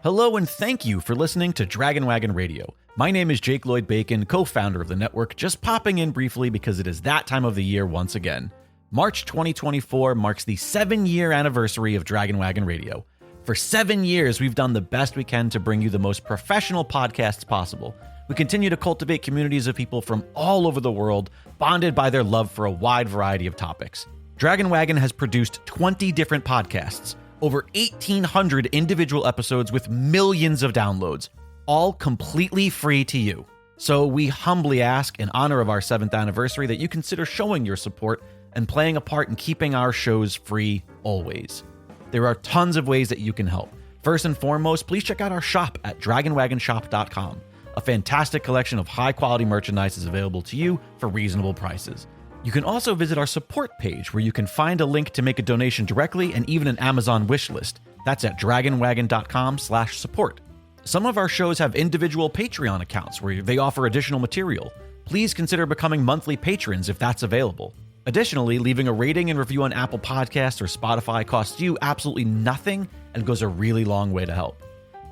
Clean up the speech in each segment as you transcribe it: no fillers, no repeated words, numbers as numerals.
Hello and thank you for listening to Dragon Wagon Radio. My name is Jake Lloyd Bacon, co-founder of the network, just popping in briefly because it is that time of the year once again. March 2024 marks the 7-year anniversary of Dragon Wagon Radio. For 7 years, we've done the best we can to bring you the most professional podcasts possible. We continue to cultivate communities of people from all over the world, bonded by their love for a wide variety of topics. Dragon Wagon has produced 20 different podcasts, over 1,800 individual episodes with millions of downloads, all completely free to you. So we humbly ask, in honor of our 7th anniversary, that you consider showing your support and playing a part in keeping our shows free always. There are tons of ways that you can help. First and foremost, please check out our shop at dragonwagonshop.com. A fantastic collection of high-quality merchandise is available to you for reasonable prices. You can also visit our support page where you can find a link to make a donation directly and even an Amazon wish list. That's at dragonwagon.com/support. Some of our shows have individual Patreon accounts where they offer additional material. Please consider becoming monthly patrons if that's available. Additionally, leaving a rating and review on Apple Podcasts or Spotify costs you absolutely nothing and goes a really long way to help.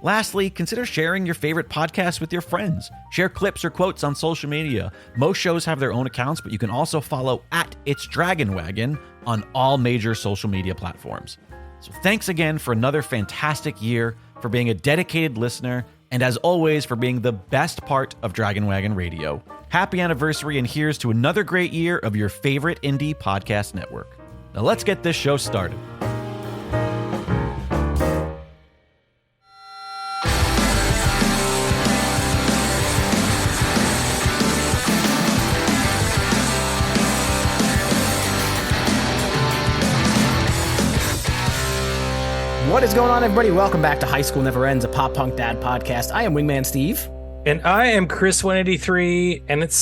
Lastly, consider sharing your favorite podcasts with your friends. Share clips or quotes on social media. Most shows have their own accounts, but you can also follow at It's Dragon Wagon on all major social media platforms. So thanks again for another fantastic year, for being a dedicated listener, and as always, for being the best part of Dragon Wagon Radio. Happy anniversary, and here's to another great year of your favorite indie podcast network. Now let's get this show started. What is going on, everybody? Welcome back to High School Never Ends, a pop punk dad podcast. I am Wingman Steve. And I am Chris 183, and it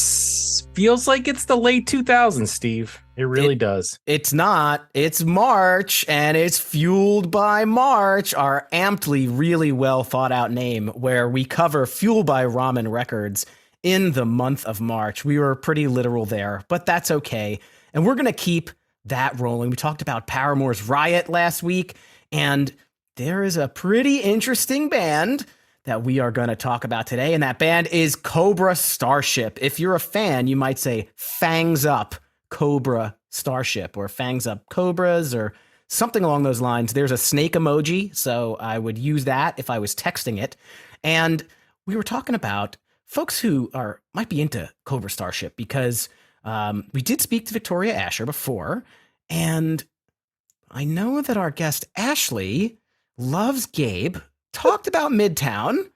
feels like it's the late 2000s, Steve. It really does. It's not. It's March, and it's Fueled by March, our amply, really well thought out name, where we cover Fueled by Ramen records in the month of March. We were pretty literal there, but that's okay. And we're going to keep that rolling. We talked about Paramore's Riot last week, and there is a pretty interesting band that we are going to talk about today, and that band is Cobra Starship. If you're a fan, you might say Fangs Up Cobra Starship, or Fangs Up Cobras, or something along those lines. There's a snake emoji, so I would use that if I was texting it. And we were talking about folks who might be into Cobra Starship, because we did speak to Victoria Asher before, and I know that our guest Ashleigh loves Gabe, talked about Midtown,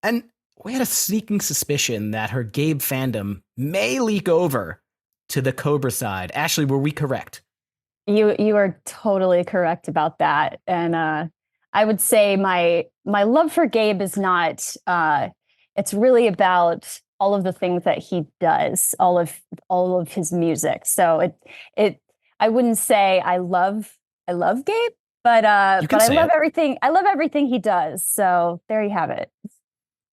and we had a sneaking suspicion that her Gabe fandom may leak over to the Cobra side. Ashleigh, were we correct? You are totally correct about that. And I would say my love for Gabe is not, it's really about all of the things that he does, all of his music. So I wouldn't say I love Gabe, but I love everything. I love everything he does. So there you have it.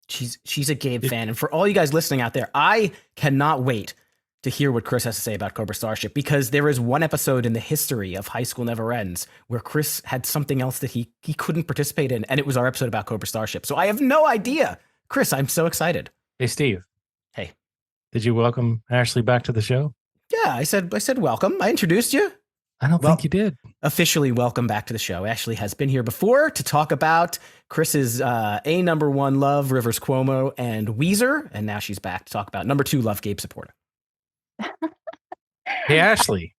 She's a Gabe fan, and for all you guys listening out there, I cannot wait to hear what Chris has to say about Cobra Starship, because there is one episode in the history of High School Never Ends where Chris had something else that he couldn't participate in, and it was our episode about Cobra Starship. So I have no idea. Chris, I'm so excited. Hey, Steve. Hey. Did you welcome Ashleigh back to the show? Yeah, I said welcome. I introduced you. I don't think you did. Officially welcome back to the show. Ashleigh has been here before to talk about Chris's number 1 love, Rivers Cuomo and Weezer, and now she's back to talk about number 2 love, Gabe Supporter. Hey, Ashleigh.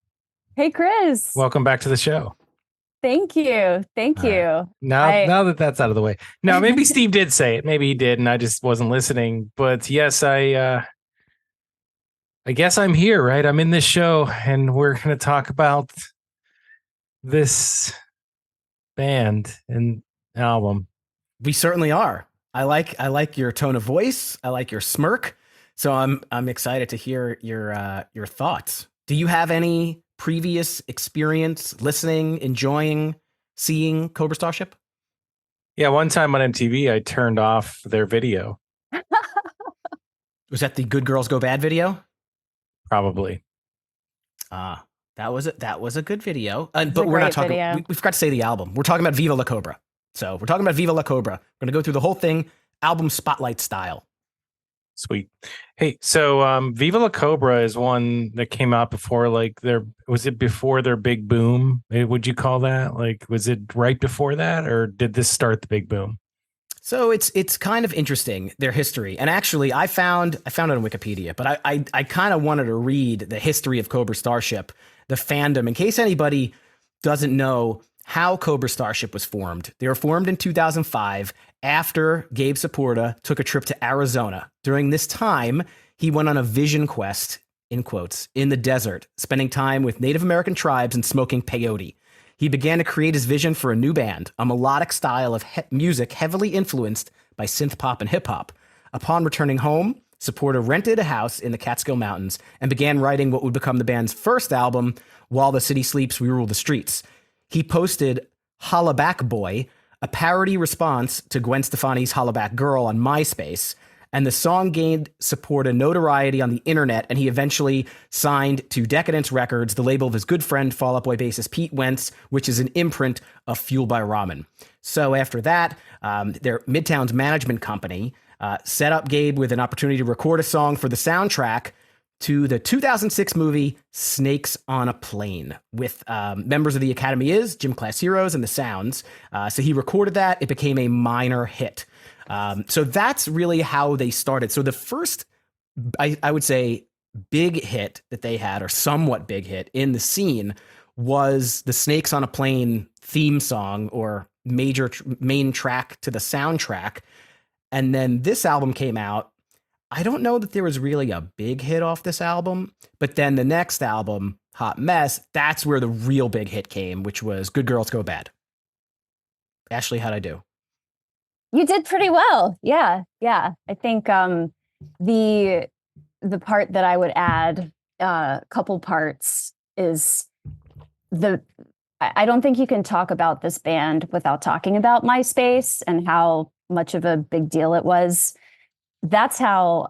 Hey, Chris. Welcome back to the show. Thank you. Now that that's out of the way. Now, maybe Steve did say it. Maybe he did, and I just wasn't listening. But yes, I guess I'm here, right? I'm in this show, and we're going to talk about this band and album. We certainly are. I like your tone of voice. I like your smirk. So I'm excited to hear your thoughts. Do you have any previous experience listening, enjoying, seeing Cobra Starship? Yeah, one time on MTV, I turned off their video. Was that the Good Girls Go Bad video? Probably. That was a good video. But we're not talking. We forgot to say the album. We're talking about Viva La Cobra. So we're talking about Viva La Cobra. We're going to go through the whole thing, album spotlight style. Sweet. Hey, so Viva La Cobra is one that came out before was it before their big boom? Would you call that? Like, was it right before that, or did this start the big boom? So it's kind of interesting, their history. And actually I found it on Wikipedia, but I kind of wanted to read the history of Cobra Starship, the fandom, in case anybody doesn't know how Cobra Starship was formed. They were formed in 2005 after Gabe Saporta took a trip to Arizona. During this time, he went on a vision quest, in quotes, in the desert, spending time with Native American tribes and smoking peyote. He began to create his vision for a new band, a melodic style of music heavily influenced by synth pop and hip hop. Upon returning home, Saporta rented a house in the Catskill Mountains and began writing what would become the band's first album, While the City Sleeps, We Rule the Streets. He posted Holla Back Boy, a parody response to Gwen Stefani's Holla Back Girl on MySpace, and the song gained Saporta notoriety on the internet, and he eventually signed to Decadence Records, the label of his good friend, Fall Out Boy bassist Pete Wentz, which is an imprint of Fueled by Ramen. So after that, their Midtown's management company set up Gabe with an opportunity to record a song for the soundtrack to the 2006 movie Snakes on a Plane with members of the Academy Is, Gym Class Heroes, and The Sounds. So he recorded that. It became a minor hit. So that's really how they started. So the first, I would say, big hit that they had, or somewhat big hit in the scene, was the Snakes on a Plane theme song, or main track to the soundtrack. And then this album came out. I don't know that there was really a big hit off this album, but then the next album, Hot Mess, that's where the real big hit came, which was Good Girls Go Bad. Ashleigh, how'd I do? You did pretty well. Yeah. I think the part that I would add, couple parts, is I don't think you can talk about this band without talking about MySpace and how much of a big deal it was. That's how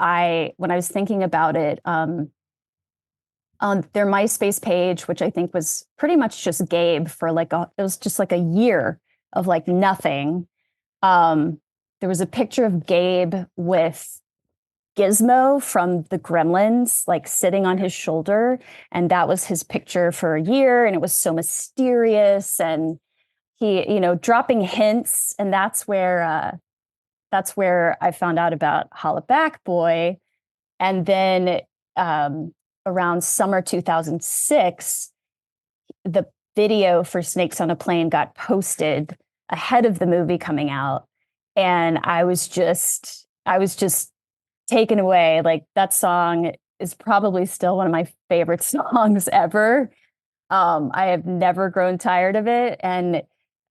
when I was thinking about it, on their MySpace page, which I think was pretty much just Gabe for it was just like a year of like nothing. There was a picture of Gabe with Gizmo from the Gremlins, like sitting on his shoulder. And that was his picture for a year. And it was so mysterious, and he, dropping hints. And that's where I found out about Holla Back Boy. And then around summer 2006, the video for Snakes on a Plane got posted ahead of the movie coming out. And I was just taken away. Like, that song is probably still one of my favorite songs ever. I have never grown tired of it. And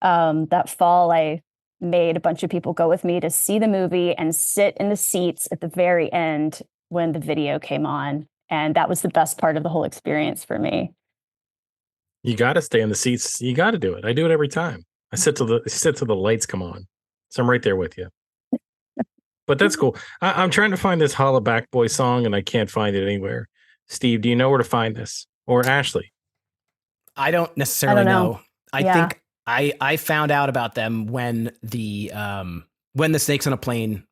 that fall, I made a bunch of people go with me to see the movie and sit in the seats at the very end when the video came on. And that was the best part of the whole experience for me. You got to stay in the seats. You got to do it. I do it every time. I sit till the lights come on. So I'm right there with you. But that's cool. I'm trying to find this Holla Back Boy song, and I can't find it anywhere. Steve, do you know where to find this? Or Ashleigh? I don't necessarily know. I think I found out about them when the Snakes on a Plane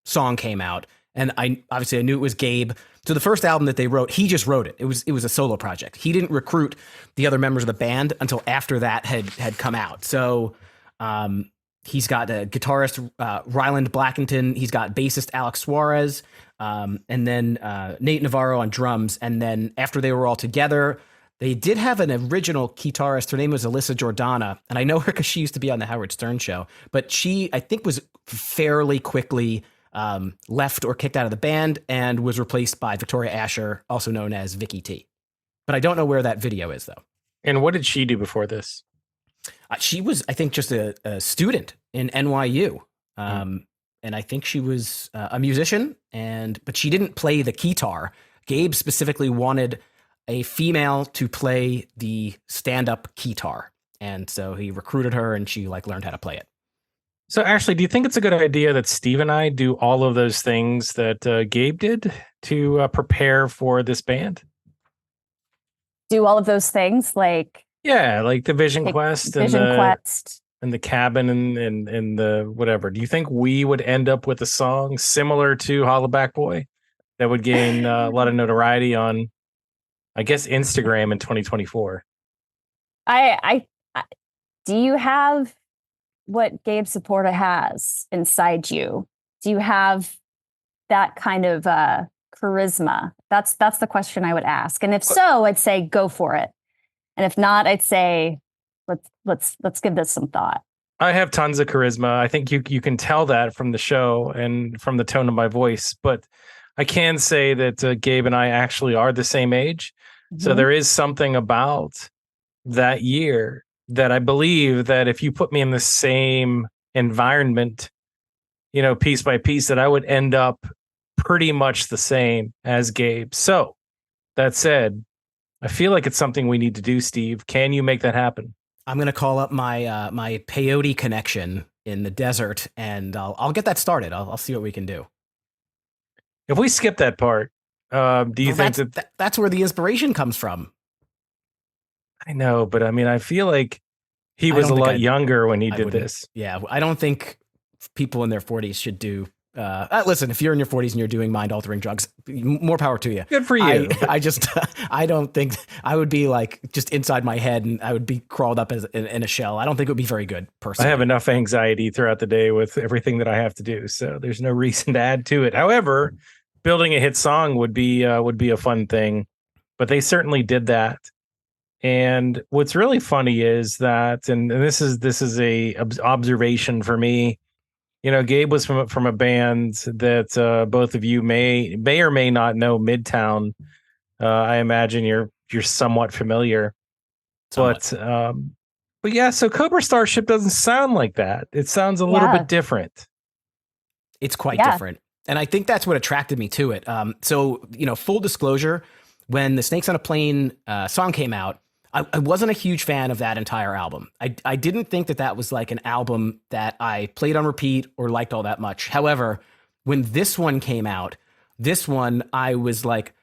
song came out, and I knew it was Gabe. So the first album that they wrote, he just wrote it. It was a solo project. He didn't recruit the other members of the band until after that had come out. So he's got a guitarist, Ryland Blackington. He's got bassist Alex Suarez, and then Nate Navarro on drums. And then after they were all together, they did have an original guitarist. Her name was Alyssa Jordana. And I know her because she used to be on the Howard Stern show. But she, I think, was fairly quickly left or kicked out of the band and was replaced by Victoria Asher, also known as Vicky T. But I don't know where that video is, though. And what did she do before this? She was, I think, just a student in NYU. And I think she was a musician, but she didn't play the guitar. Gabe specifically wanted a female to play the stand-up guitar. And so he recruited her, and she learned how to play it. So Ashleigh, do you think it's a good idea that Steve and I do all of those things that Gabe did to prepare for this band? Do all of those things, like... Yeah, like the Vision Quest. Vision Quest. in the cabin and the whatever, do you think we would end up with a song similar to Hollaback Boy that would gain a lot of notoriety on, I guess, Instagram in 2024? I do you have what Gabe Saporta has inside you? Do you have that kind of charisma? That's the question I would ask. And if so, I'd say go for it. And if not, I'd say let's give this some thought. I have tons of charisma. I think you can tell that from the show and from the tone of my voice. But I can say that Gabe and I actually are the same age. Mm-hmm. So there is something about that year that I believe that if you put me in the same environment, piece by piece, that I would end up pretty much the same as Gabe. So that said, I feel like it's something we need to do, Steve. Can you make that happen? I'm going to call up my my peyote connection in the desert, and I'll get that started. I'll see what we can do. If we skip that part, do you think that's where the inspiration comes from? I know, but I mean, I feel like he was a lot younger when he did this. Yeah, I don't think people in their 40s should do. Listen, if you're in your 40s and you're doing mind-altering drugs, more power to you. Good for you. I don't think I would be like just inside my head and I would be crawled up in a shell. I don't think it would be very good, personally. I have enough anxiety throughout the day with everything that I have to do, so there's no reason to add to it. However, building a hit song would be a fun thing, but they certainly did that. And what's really funny is that, and this is a observation for me. Gabe was from a band that both of you may or may not know, Midtown. I imagine you're somewhat familiar, but yeah. So Cobra Starship doesn't sound like that. It sounds a little bit different. It's quite different, and I think that's what attracted me to it. So full disclosure, when the Snakes on a Plane song came out, I wasn't a huge fan of that entire album. I didn't think that was like an album that I played on repeat or liked all that much. However, when this one came out, I was like,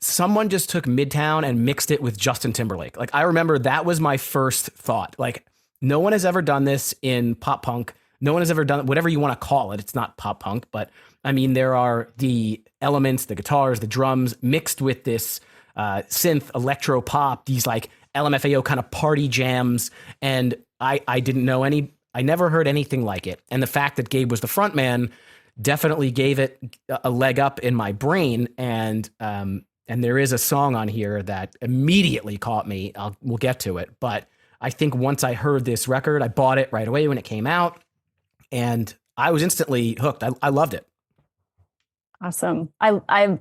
someone just took Midtown and mixed it with Justin Timberlake. Like, I remember that was my first thought. Like, no one has ever done this in pop punk. No one has ever done whatever you want to call it. It's not pop punk, but I mean, there are the elements, the guitars, the drums mixed with this synth, electro pop, these like LMFAO kind of party jams. And I didn't know I never heard anything like it. And the fact that Gabe was the front man definitely gave it a leg up in my brain. And there is a song on here that immediately caught me. We'll get to it. But I think once I heard this record, I bought it right away when it came out. And I was instantly hooked. I loved it. Awesome. I'm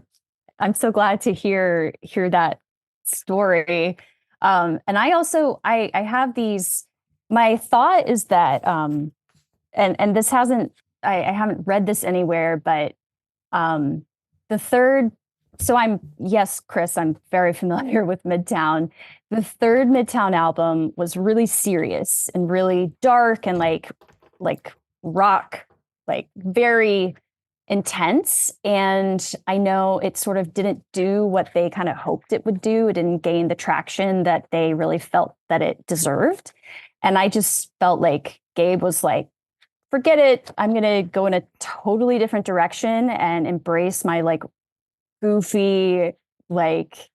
so glad to hear that story. And I also, I have these, my thought is that, and this hasn't, I haven't read this anywhere, but the third, so yes, Chris, I'm very familiar with Midtown. The third Midtown album was really serious and really dark and like rock, like very intense. And I know it sort of didn't do what they kind of hoped it would do. It didn't gain the traction that they really felt that it deserved. And I just felt like Gabe was like, forget it. I'm going to go in a totally different direction and embrace my like goofy, like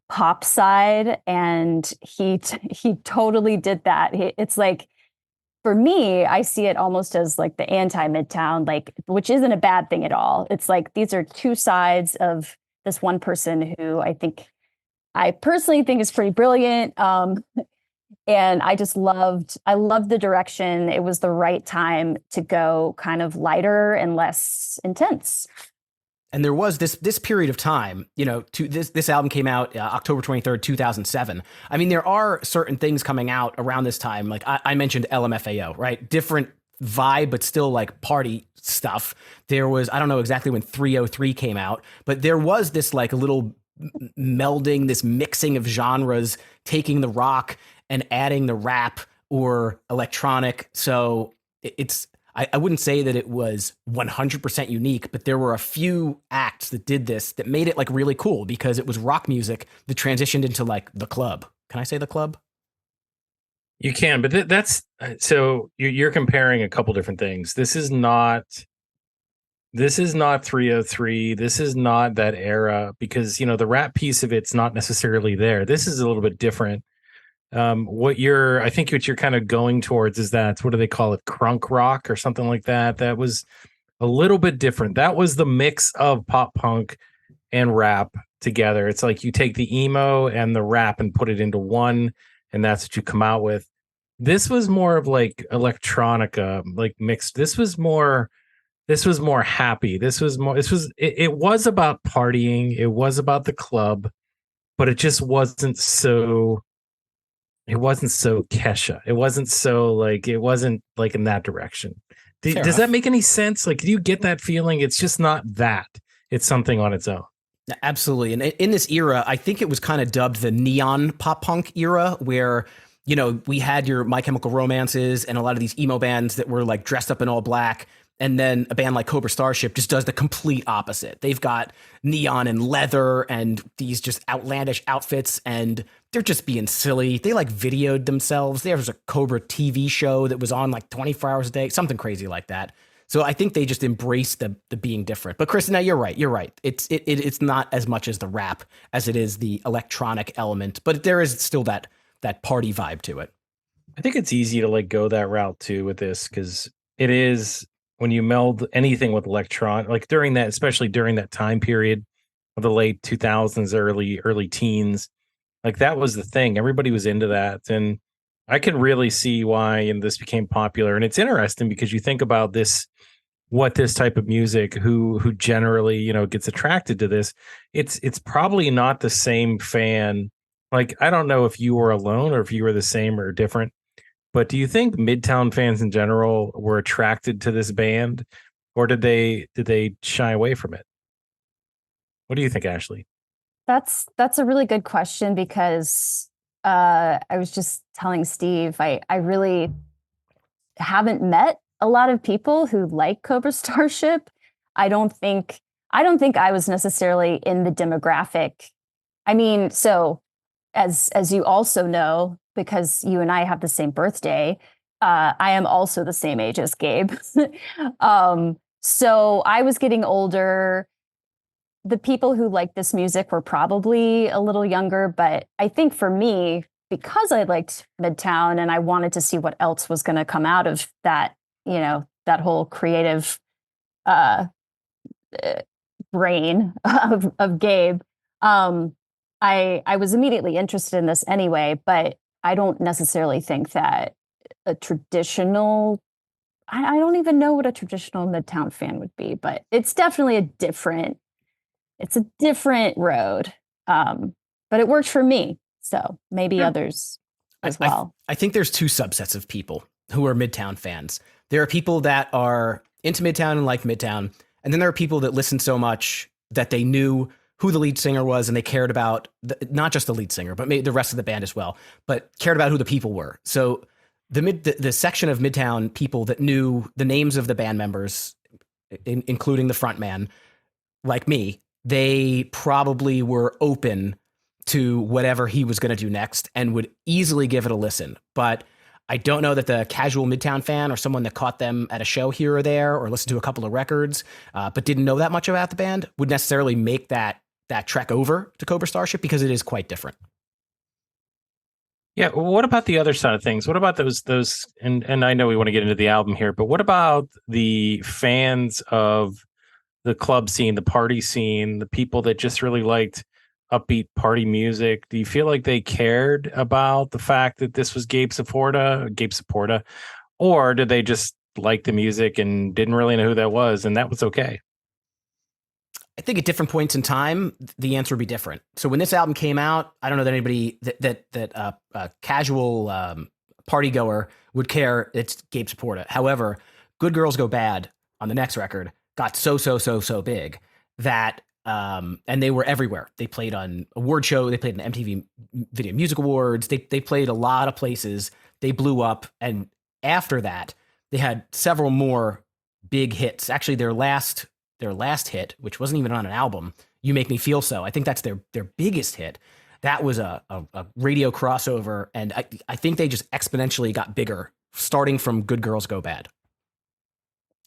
pop side. And he totally did that. It's like, for me, I see it almost as like the anti-Midtown, like, which isn't a bad thing at all. It's like these are two sides of this one person who I personally think is pretty brilliant. And I loved the direction. It was the right time to go kind of lighter and less intense. And there was this period of time, this album came out October 23rd, 2007. I mean, there are certain things coming out around this time. Like I mentioned LMFAO, right? Different vibe, but still like party stuff. There was, I don't know exactly when 303 came out, but there was this like a little melding, this mixing of genres, taking the rock and adding the rap or electronic. So I wouldn't say that it was 100% unique, but there were a few acts that did this that made it like really cool because it was rock music that transitioned into like the club. Can I say the club? You can, but that's So you're comparing a couple different things. This is not 303. This is not that era, because the rap piece of it's not necessarily there. This is a little bit different. I think what you're kind of going towards is that, what do they call it, crunk rock or something like that. That was a little bit different. That was the mix of pop punk and rap together. It's like you take the emo and the rap and put it into one, and that's what you come out with. This was more of like electronica, like mixed. This was more happy. It was about partying. It was about the club, but it just wasn't so Kesha. It wasn't like in that direction. Does that make any sense? Like, do you get that feeling? It's just not that. It's something on its own. Absolutely. And in this era, I think it was kind of dubbed the neon pop punk era, where, we had your My Chemical Romances and a lot of these emo bands that were like dressed up in all black. And then a band like Cobra Starship just does the complete opposite. They've got neon and leather and these just outlandish outfits, and they're just being silly. They like videoed themselves. There was a Cobra TV show that was on like 24 hours a day, something crazy like that. So I think they just embraced the being different. But Chris, now you're right. It's not as much as the rap as it is the electronic element, but there is still that party vibe to it. I think it's easy to like go that route too with this, because it is, when you meld anything with electron, like especially during that time period of the late 2000s, early teens, like that was the thing. Everybody was into that. And I can really see why this became popular. And it's interesting because you think about this, what this type of music, who generally, gets attracted to this. It's probably not the same fan. Like, I don't know if you were alone or if you were the same or different, but do you think Midtown fans in general were attracted to this band, or did they shy away from it? What do you think, Ashleigh? That's a really good question, because I was just telling Steve, I really haven't met a lot of people who like Cobra Starship. I don't think I was necessarily in the demographic. I mean, so as you also know, because you and I have the same birthday, I am also the same age as Gabe. So I was getting older. The people who liked this music were probably a little younger, but I think for me, because I liked Midtown and I wanted to see what else was going to come out of that, that whole creative brain of Gabe, I was immediately interested in this anyway, but I don't necessarily think that a traditional, I don't even know what a traditional Midtown fan would be, but it's definitely a different road. But it worked for me. So maybe others as well. I think there's two subsets of people who are Midtown fans. There are people that are into Midtown and like Midtown. And then there are people that listen so much that they knew who the lead singer was, and they cared about not just the lead singer, but maybe the rest of the band as well, but cared about who the people were. So the section of Midtown people that knew the names of the band members, including the front man, like me, they probably were open to whatever he was going to do next and would easily give it a listen. But I don't know that the casual Midtown fan, or someone that caught them at a show here or there, or listened to a couple of records, but didn't know that much about the band, would necessarily make that trek over to Cobra Starship, because it is quite different. Yeah. What about the other side of things? What about those, and I know we want to get into the album here, but what about the fans of the club scene, the party scene, the people that just really liked upbeat party music? Do you feel like they cared about the fact that this was Gabe Saporta, or did they just like the music and didn't really know who that was, and that was okay? I think at different points in time, the answer would be different. So when this album came out, I don't know that anybody that casual party goer would care. It's Gabe Saporta. However, Good Girls Go Bad on the next record got so big that and they were everywhere. They played on award show. They played on MTV Video Music Awards. They played a lot of places. They blew up, and after that, they had several more big hits. Actually, their last hit, which wasn't even on an album, You Make Me Feel So, I think that's their biggest hit. That was a radio crossover, and I think they just exponentially got bigger starting from Good Girls Go Bad.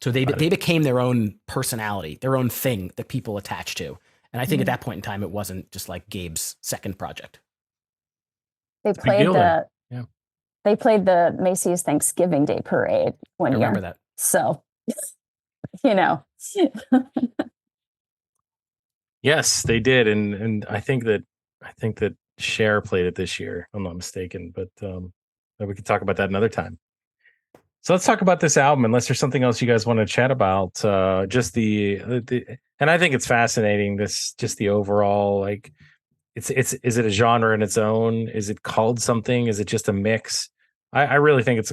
So they became their own personality, their own thing that people attach to. And I think at that point in time, it wasn't just like Gabe's second project. They played they played the Macy's Thanksgiving Day Parade one year. I remember that. So, Yes, they did, and I think that Cher played it this year. I'm not mistaken, but we could talk about that another time. So let's talk about this album, unless there's something else you guys want to chat about. Just the and I think it's fascinating. Just the overall, like, is it a genre in its own? Is it called something? Is it just a mix? I really think it's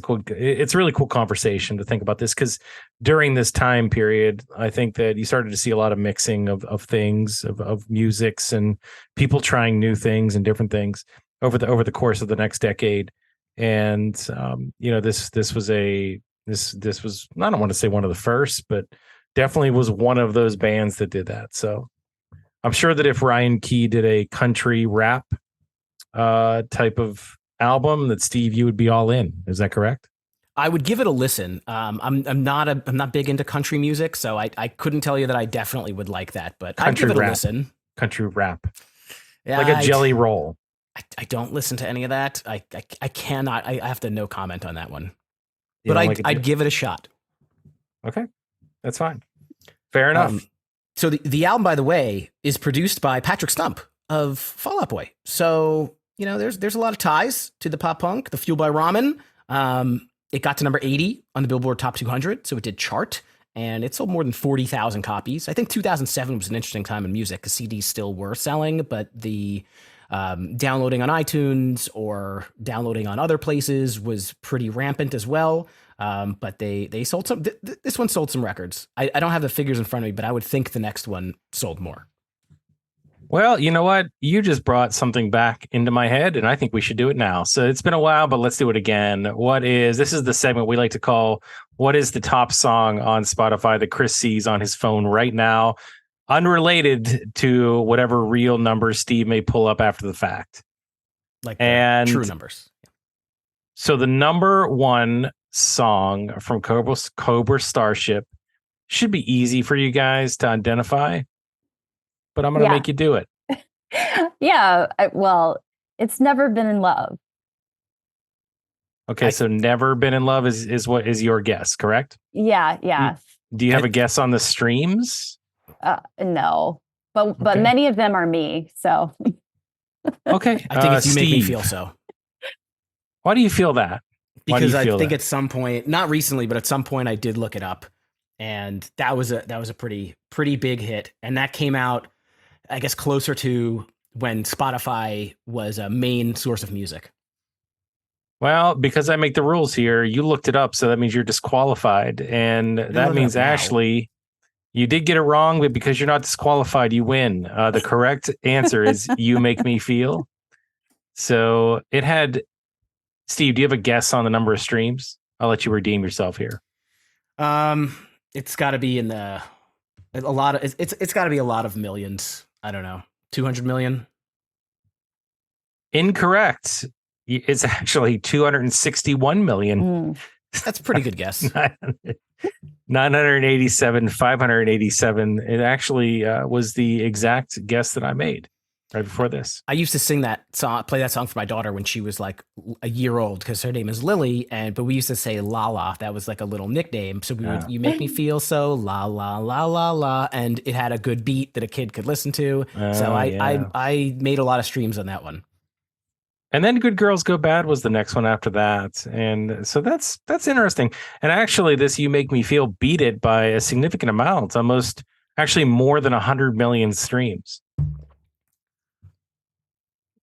a really cool conversation to think about this, because during this time period, I think that you started to see a lot of mixing of things, of musics, and people trying new things and different things over the course of the next decade. And this was I don't want to say one of the first, but definitely was one of those bands that did that. So I'm sure that if Ryan Key did a country rap type of album, that Steve, you would be all in. Is that correct? I would give it a listen. I'm not big into country music, so I couldn't tell you that I definitely would like that, but I'd give it a listen. Country rap, like a jelly roll. I don't listen to any of that. I cannot. I have to no comment on that one. You but I'd give it a shot. Okay, that's fine. Fair enough. So the album, by the way, is produced by Patrick Stump of Fall Out Boy. So there's a lot of ties to the pop punk. The Fueled by Ramen. It got to number 80 on the Billboard Top 200, so it did chart, and it sold more than 40,000 copies. I think 2007 was an interesting time in music because CDs still were selling, but the downloading on iTunes or downloading on other places was pretty rampant as well. But they sold some. This one sold some records. I don't have the figures in front of me, but I would think the next one sold more. Well, you know what? You just brought something back into my head, and I think we should do it now. So it's been a while, but let's do it again. This is the segment we like to call, what is the top song on Spotify that Chris sees on his phone right now, unrelated to whatever real numbers Steve may pull up after the fact. Like true numbers. So the number one song from Cobra Starship should be easy for you guys to identify, but I'm going to make you do it. Yeah. Well, it's Never Been in Love. Okay. So Never Been in Love is what is your guess, correct? Yeah. Yeah. Do you have a guess on the streams? No, but many of them are me. So. Okay. I think it's You Make Me Feel So. Why do you feel that? Because I think at some point, not recently, but at some point I did look it up, and that was a pretty big hit. And that came out, I guess, closer to when Spotify was a main source of music. Well, because I make the rules here, you looked it up, so that means you're disqualified. And that means, Ashleigh, you did get it wrong, but because you're not disqualified, you win. The correct answer is You Make Me Feel. So it had... Steve, do you have a guess on the number of streams? I'll let you redeem yourself here. It's got to be in it's got to be a lot of millions. I don't know, 200 million. Incorrect. It's actually 261 million. That's a pretty good guess. 987, 587. It actually was the exact guess that I made right before this. I used to play that song for my daughter when she was like a year old, because her name is Lily, but we used to say La La. That was like a little nickname. So we would, You Make Me Feel So, La La La La La, and it had a good beat that a kid could listen to. So I made a lot of streams on that one. And then Good Girls Go Bad was the next one after that. And so that's interesting. And actually this You Make Me Feel beat it by a significant amount, almost actually more than 100 million streams.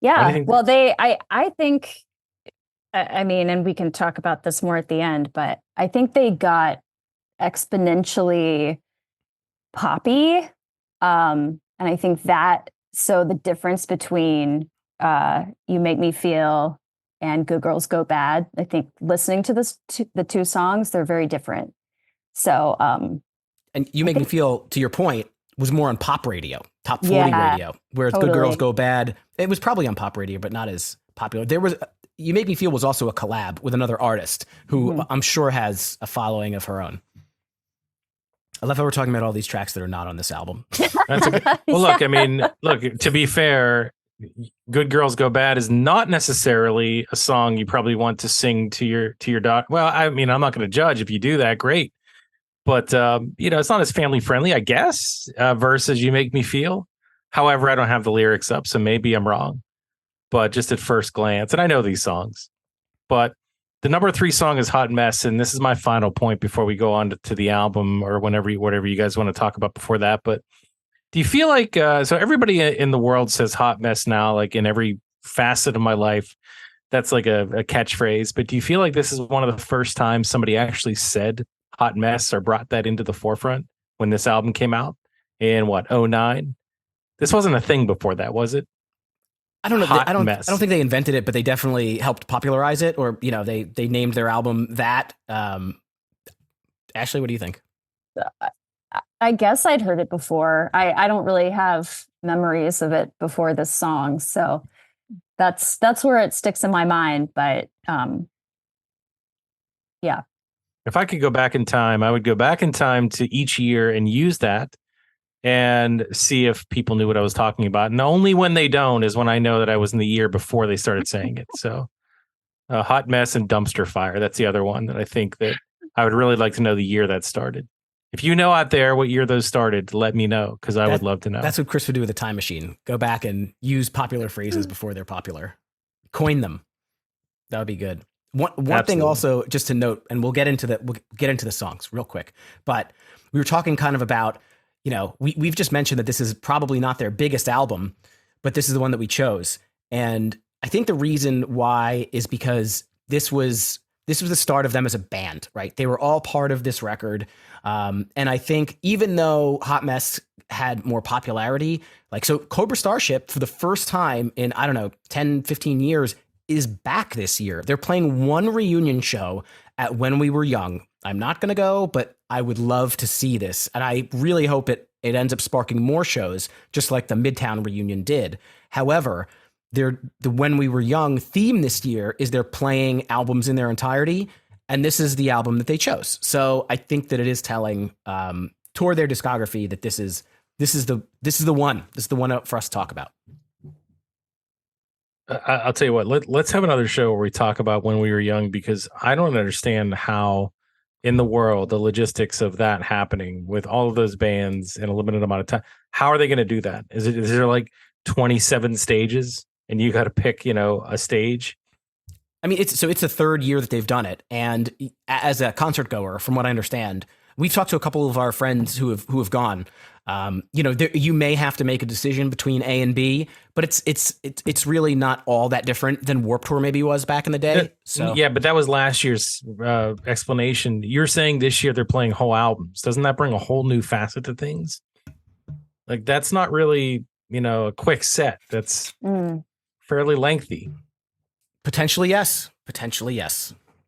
Yeah, well, I think, I mean, and we can talk about this more at the end, but I think they got exponentially poppy. And I think so the difference between You Make Me Feel and Good Girls Go Bad, I think listening to the two songs, they're very different. So, and You Make Me Feel, to your point, was more on pop radio, top 40 radio, whereas Good Girls Go Bad, it was probably on pop radio, but not as popular. There was, You Make Me Feel was also a collab with another artist who I'm sure has a following of her own. I love how we're talking about all these tracks that are not on this album. That's a good, well, look, I mean, look, to be fair, Good Girls Go Bad is not necessarily a song you probably want to sing to your daughter. Well, I mean, I'm not going to judge if you do that. Great. But, it's not as family friendly, I guess, versus You Make Me Feel. However, I don't have the lyrics up, so maybe I'm wrong. But just at first glance, and I know these songs, but the number 3 song is Hot Mess. And this is my final point before we go on to the album or whatever you guys want to talk about before that. But do you feel like, so everybody in the world says hot mess now, like in every facet of my life, that's like a catchphrase. But do you feel like this is one of the first times somebody actually said hot mess or brought that into the forefront when this album came out in '09? This wasn't a thing before that, was it? I don't know. I don't Mess. think they invented it, but they definitely helped popularize it, or they named their album that. Ashleigh, what do you think? I guess I'd heard it before. I don't really have memories of it before this song, so that's where it sticks in my mind. But yeah. If I could go back in time, I would go back in time to each year and use that and see if people knew what I was talking about. And only when they don't is when I know that I was in the year before they started saying it. So Hot Mess and Dumpster Fire. That's the other one that I think that I would really like to know the year that started. If you know out there what year those started, let me know, because I would love to know. That's what Chris would do with a time machine. Go back and use popular phrases before they're popular. Coin them. That would be good. One thing also, just to note, and we'll get into the songs real quick, but we were talking kind of about, we've just mentioned that this is probably not their biggest album, but this is the one that we chose. And I think the reason why is because this was the start of them as a band, right? They were all part of this record. And I think even though Hot Mess had more popularity, so Cobra Starship for the first time in, 10, 15 years is back this year. They're playing one reunion show at When We Were Young. I'm not going to go, but I would love to see this. And I really hope it ends up sparking more shows, just like the Midtown reunion did. However, the When We Were Young theme this year is they're playing albums in their entirety. And this is the album that they chose. So I think that it is telling toward their discography that this is the one. This is the one for us to talk about. I'll tell you what, let's have another show where we talk about When We Were Young, because I don't understand how in the world, the logistics of that happening with all of those bands in a limited amount of time. How are they going to do that? Is there like 27 stages and you got to pick, a stage? I mean, it's the third year that they've done it. And as a concert goer, from what I understand, we've talked to a couple of our friends who have gone. You may have to make a decision between A and B, but it's really not all that different than Warped Tour maybe was back in the day. So yeah, but that was last year's explanation. You're saying this year they're playing whole albums. Doesn't that bring a whole new facet to things? Like, that's not really, a quick set. That's fairly lengthy. Potentially yes.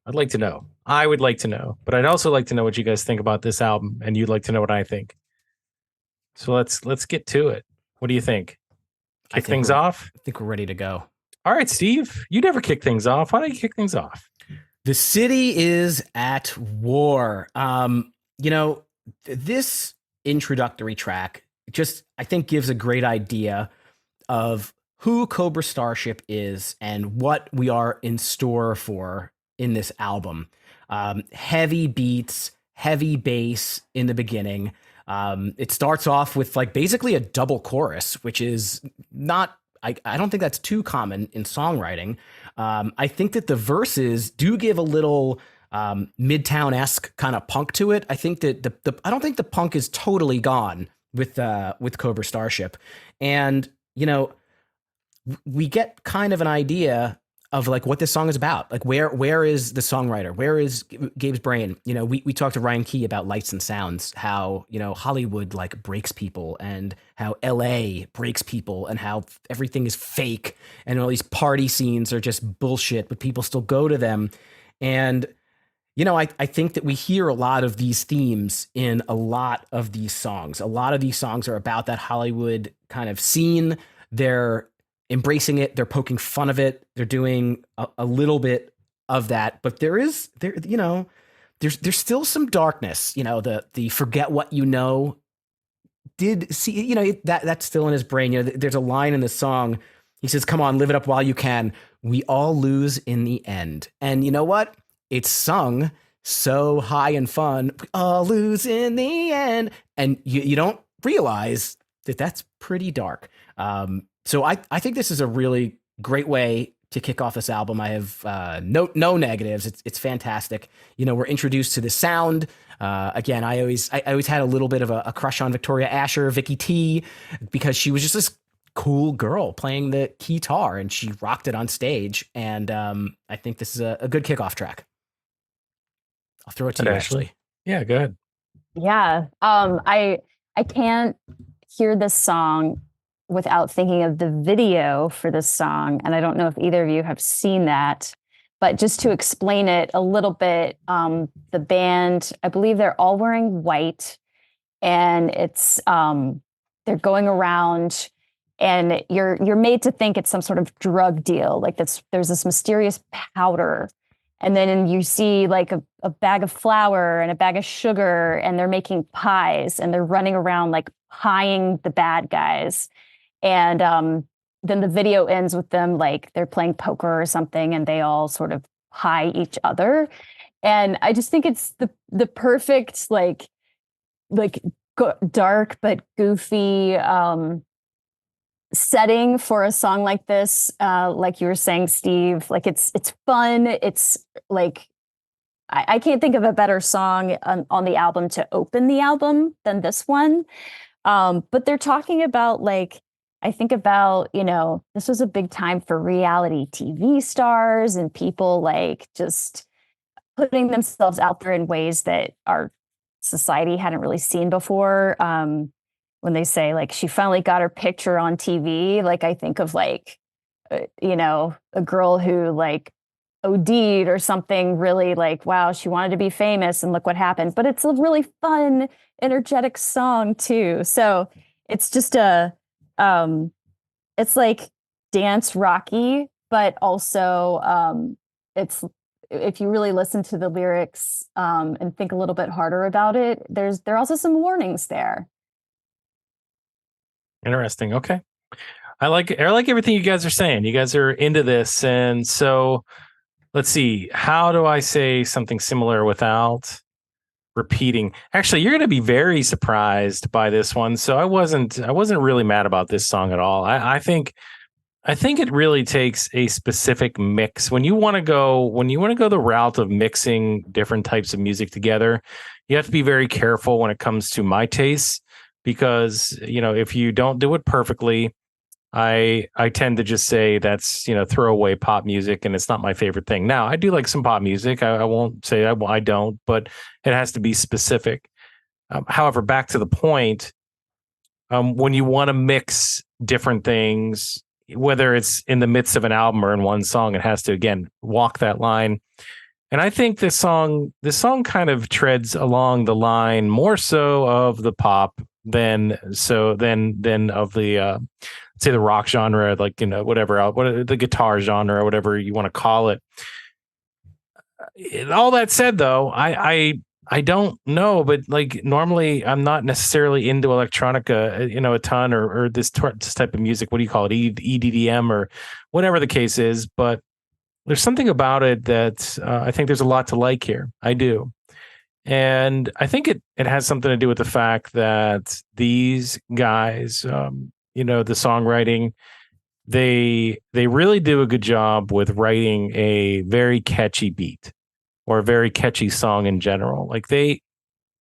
I'd like to know. I would like to know, but I'd also like to know what you guys think about this album, and you'd like to know what I think. So let's get to it. What do you think? Kick things off? I think we're ready to go. All right, Steve, you never kick things off. Why don't you kick things off? The city is at war. This introductory track just, I think, gives a great idea of who Cobra Starship is and what we are in store for in this album. Heavy beats, heavy bass in the beginning. It starts off with basically a double chorus, which is not, I don't think that's too common in songwriting. I think that the verses do give a little Midtown-esque kind of punk to it. I think that I don't think the punk is totally gone with Cobra Starship. And, we get kind of an idea of what this song is about. Where is the songwriter? Where is Gabe's brain? We talked to Ryan Key about Lights and Sounds, how, Hollywood breaks people, and how LA breaks people, and how everything is fake, and all these party scenes are just bullshit, but people still go to them. And, I think that we hear a lot of these themes in a lot of these songs. A lot of these songs are about that Hollywood kind of scene. They're embracing it. They're poking fun of it. They're doing a little bit of that, but there's still some darkness. The forget what you know. Did see that's still in his brain. There's a line in the song. He says, "Come on, live it up while you can. We all lose in the end." And you know what? It's sung so high and fun. We all lose in the end, and you don't realize that that's pretty dark. So I think this is a really great way to kick off this album. I have no negatives. It's fantastic. We're introduced to the sound. Again, I always had a little bit of a crush on Victoria Asher, Vicky T, because she was just this cool girl playing the guitar, and she rocked it on stage. And I think this is a good kickoff track. I'll throw it to you, Ashleigh. Yeah, go ahead. Yeah. I can't hear this song without thinking of the video for this song. And I don't know if either of you have seen that, but just to explain it a little bit, the band, I believe they're all wearing white, and it's they're going around, and you're made to think it's some sort of drug deal. Like there's this mysterious powder. And then you see like a bag of flour and a bag of sugar, and they're making pies, and they're running around like pieing the bad guys. And then the video ends with them like they're playing poker or something, and they all sort of pie each other. And I just think it's the perfect like dark but goofy setting for a song like this. Like you were saying, Steve, like it's fun. It's like I can't think of a better song on the album to open the album than this one. But they're talking about like, I think about, this was a big time for reality TV stars and people like just putting themselves out there in ways that our society hadn't really seen before. When they say like she finally got her picture on TV, like I think of like, a girl who like OD'd or something really like, wow, she wanted to be famous and look what happened. But it's a really fun, energetic song too. So it's just it's like dance rocky, but also it's, if you really listen to the lyrics and think a little bit harder about it, there are also some warnings there. Interesting. Okay. I like everything you guys are saying. You guys are into this. And so let's see. How do I say something similar without repeating? Actually, you're going to be very surprised by this one. So I wasn't really mad about this song at all. I think it really takes a specific mix. When you want to go the route of mixing different types of music together, you have to be very careful when it comes to my tastes. Because, if you don't do it perfectly, I tend to just say that's, throwaway pop music, and it's not my favorite thing. Now, I do like some pop music. I won't say I don't, but it has to be specific. However, back to the point, when you want to mix different things, whether it's in the midst of an album or in one song, it has to, again, walk that line. And I think this song kind of treads along the line more so of the pop than of the say the rock genre, like whatever the guitar genre or whatever you want to call it. All that said, though, I don't know, but like normally I'm not necessarily into electronica, a ton or this type of music. What do you call it? EDM or whatever the case is, but there's something about it that I think there's a lot to like here. I do. And I think it has something to do with the fact that these guys, the songwriting, they really do a good job with writing a very catchy beat or a very catchy song in general. Like they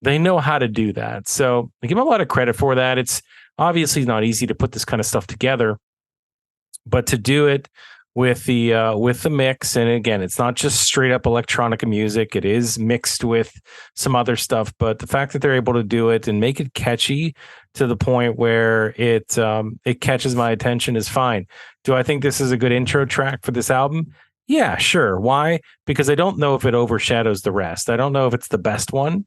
know how to do that. So I give them a lot of credit for that. It's obviously not easy to put this kind of stuff together, but to do it with the mix, and again, it's not just straight up electronica music. It is mixed with some other stuff, but the fact that they're able to do it and make it catchy to the point where it catches my attention is fine. Do I think this is a good intro track for this album? Yeah, sure. Why? Because I don't know if it overshadows the rest. I don't know if it's the best one,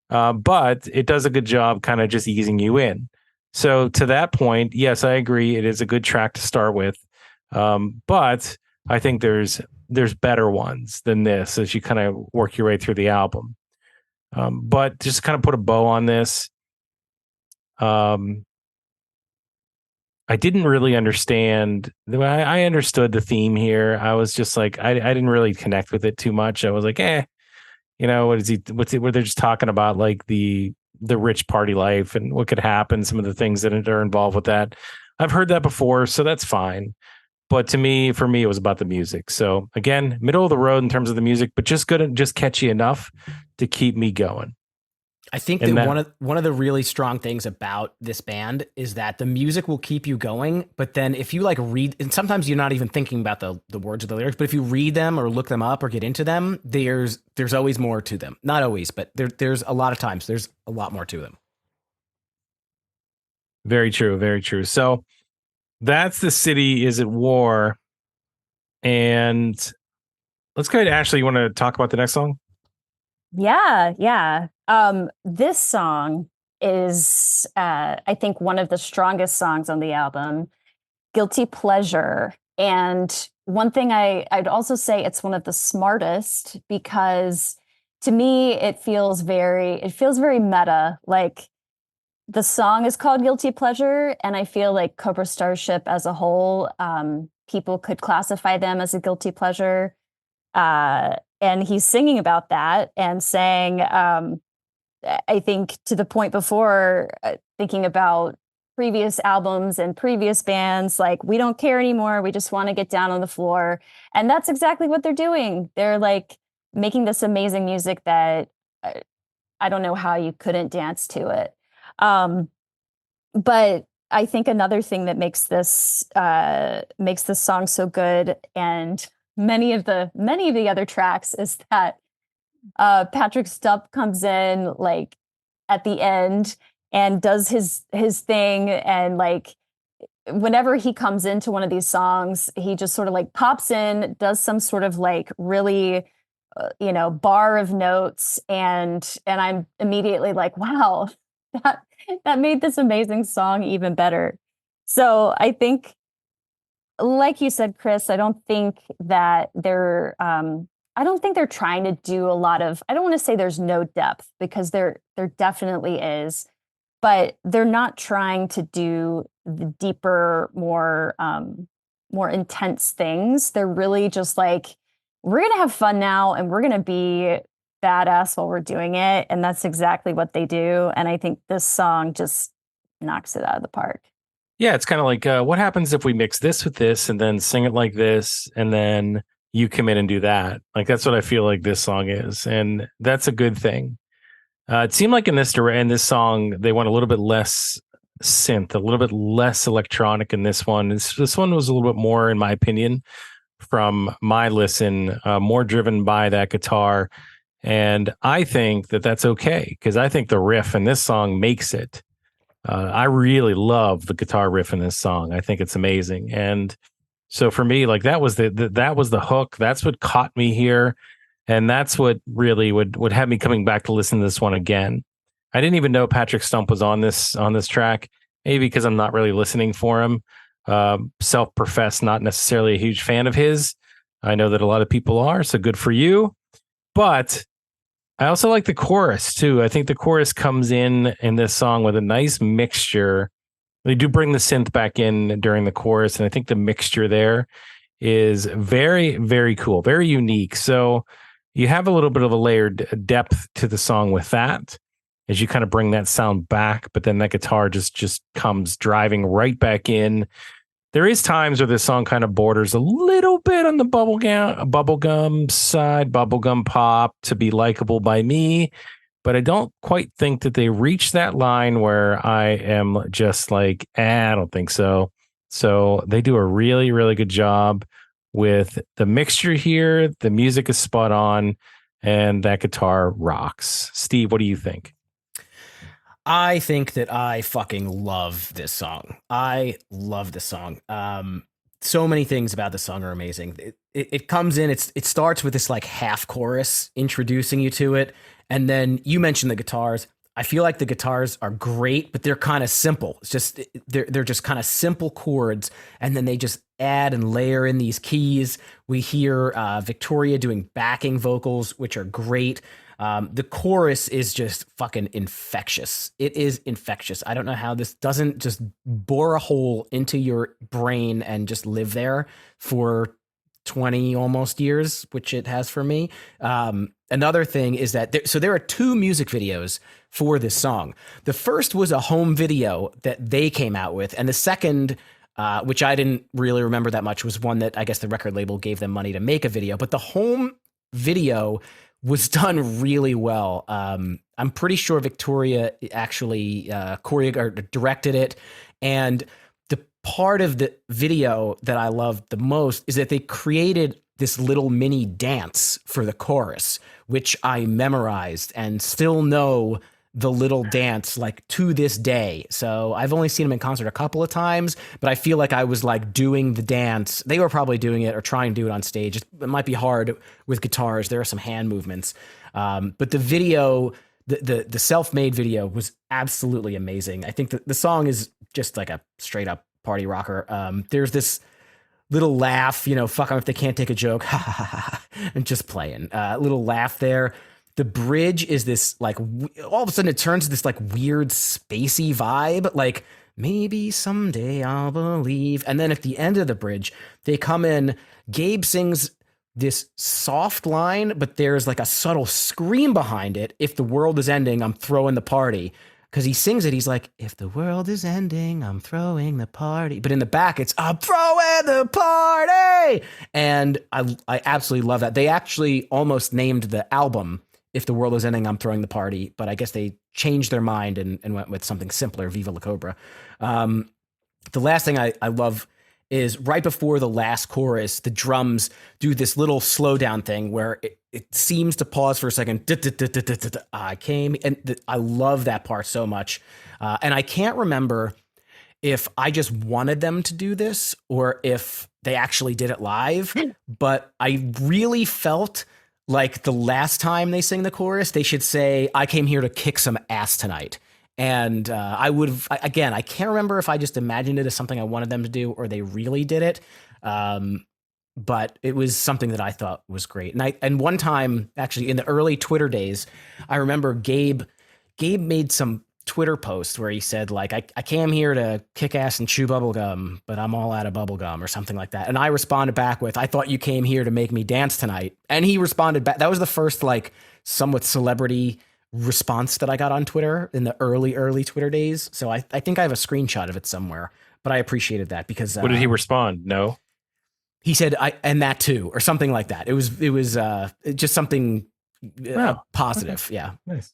but it does a good job kind of just easing you in. So to that point, yes, I agree. It is a good track to start with. But I think there's better ones than this as you kind of work your way through the album. But just kind of put a bow on this. I didn't really understand. I understood the theme here. I was just like, I didn't really connect with it too much. I was like, what is he? Where they're just talking about like the rich party life and what could happen, some of the things that are involved with that. I've heard that before, so that's fine. But for me, it was about the music. So again, middle of the road in terms of the music, but just good and just catchy enough to keep me going. I think that one of the really strong things about this band is that the music will keep you going, but then if you like read, and sometimes you're not even thinking about the words of the lyrics, but if you read them or look them up or get into them, there's always more to them. Not always, but there's a lot of times there's a lot more to them. Very true, very true. So that's The City Is at War. And let's go ahead, Ashleigh, you want to talk about the next song? Yeah. This song is, I think, one of the strongest songs on the album, Guilty Pleasure. And one thing I'd also say it's one of the smartest because to me, it feels very meta. Like the song is called Guilty Pleasure. And I feel like Cobra Starship as a whole, people could classify them as a guilty pleasure. And he's singing about that and saying, I think to the point before, thinking about previous albums and previous bands, like, we don't care anymore. We just want to get down on the floor. And that's exactly what they're doing. They're like making this amazing music that I don't know how you couldn't dance to it. But I think another thing that makes this song so good, and many of the other tracks, is that Patrick Stump comes in like at the end and does his thing, and like whenever he comes into one of these songs, he just sort of like pops in, does some sort of like really bar of notes, and I'm immediately like, wow, that made this amazing song even better. So I think, like you said, Chris, I don't think they're trying to do a lot of, I don't want to say there's no depth, because there definitely is, but they're not trying to do the deeper, more intense things. They're really just like, we're going to have fun now and we're going to be badass while we're doing it. And that's exactly what they do. And I think this song just knocks it out of the park. Yeah, it's kind of like, what happens if we mix this with this and then sing it like this, and then you come in and do that? Like, that's what I feel like this song is. And that's a good thing. It seemed like in this song, they went a little bit less synth, a little bit less electronic in this one. This one was a little bit more, in my opinion, from my listen, more driven by that guitar. And I think that that's okay, because I think the riff in this song makes it. I really love the guitar riff in this song. I think it's amazing. And so for me, like, that was the hook. That's what caught me here. And that's what really would have me coming back to listen to this one again. I didn't even know Patrick Stump was on this track, maybe because I'm not really listening for him. Self-professed, not necessarily a huge fan of his. I know that a lot of people are, so good for you. But I also like the chorus too. I think the chorus comes in this song with a nice mixture. They do bring the synth back in during the chorus, and I think the mixture there is very, very cool, very unique. So you have a little bit of a layered depth to the song with that, as you kind of bring that sound back, but then that guitar just comes driving right back in. There is times where this song kind of borders a little bit on the bubblegum side, bubblegum pop, to be likable by me, but I don't quite think that they reach that line where I am just like, I don't think so. So they do a really, really good job with the mixture here. The music is spot on, and that guitar rocks. Steve, what do you think? I think that I fucking love this song. I love this song. So many things about the song are amazing. It comes in, it starts with this like half chorus introducing you to it. And then you mentioned the guitars. I feel like the guitars are great, but they're kind of simple. It's just they're just kind of simple chords, and then they just add and layer in these keys. We hear Victoria doing backing vocals, which are great. The chorus is just fucking infectious. It is infectious. I don't know how this doesn't just bore a hole into your brain and just live there for 20 almost years, which it has for me. Another thing is that there are 2 music videos for this song. The first was a home video that they came out with, and the second, which I didn't really remember that much, was one that I guess the record label gave them money to make a video. But the home video was done really well. I'm pretty sure Victoria actually directed it, and the part of the video that I loved the most is that they created this little mini dance for the chorus, which I memorized and still know the little dance like to this day. So I've only seen them in concert a couple of times, but I feel like I was like doing the dance. They were probably doing it or trying to do it on stage. It might be hard with guitars. There are some hand movements. But the video, the self-made video was absolutely amazing. I think the song is just like a straight up party rocker. There's this little laugh, fuck them if they can't take a joke, and just playing. Little laugh there. The bridge is this like all of a sudden it turns to this like weird spacey vibe, like maybe someday I'll believe. And then at the end of the bridge, they come in. Gabe sings this soft line, but there's like a subtle scream behind it. If the world is ending, I'm throwing the party. Because he sings it, he's like, if the world is ending, I'm throwing the party. But in the back, it's, I'm throwing the party. And I absolutely love that. They actually almost named the album, If the World is Ending, I'm Throwing the Party. But I guess they changed their mind and went with something simpler, Viva La Cobra. The last thing I love is right before the last chorus, the drums do this little slowdown thing where it seems to pause for a second. I came, and I love that part so much. And I can't remember if I just wanted them to do this or if they actually did it live, but I really felt like the last time they sing the chorus, they should say, I came here to kick some ass tonight. And I can't remember if I just imagined it as something I wanted them to do or they really did it. But it was something that I thought was great. And one time, actually, in the early Twitter days, I remember Gabe made some Twitter post where he said, like, I came here to kick ass and chew bubblegum, but I'm all out of bubblegum or something like that. And I responded back with, I thought you came here to make me dance tonight. And he responded back. That was the first, like, somewhat celebrity response that I got on Twitter in the early Twitter days. So I think I have a screenshot of it somewhere, but I appreciated that because what did he respond? No, he said, and that too, or something like that. It was just something positive. Okay. Yeah. Nice.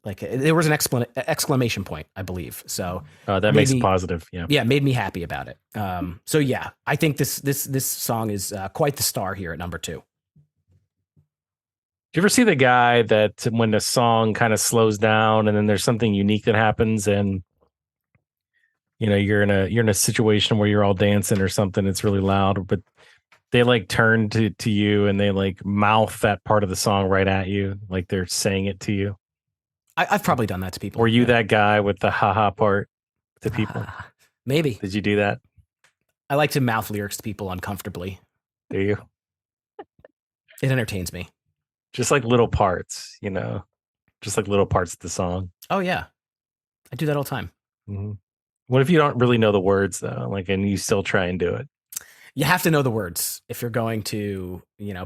Like there was an exclamation point, I believe. So that makes it positive. Yeah. Yeah. Made me happy about it. So yeah, I think this song is quite the star here at number 2. Do you ever see the guy that when the song kind of slows down and then there's something unique that happens and you're in a situation where you're all dancing or something, it's really loud, but they like turn to you and they like mouth that part of the song right at you, like they're saying it to you? I've probably done that to people. Were you that guy with the haha part to people? Maybe. Did you do that? I like to mouth lyrics to people uncomfortably. Do you? It entertains me. Just like little parts, just like little parts of the song. Oh yeah. I do that all the time. Mm-hmm. What if you don't really know the words though? Like, and you still try and do it? You have to know the words if you're going to,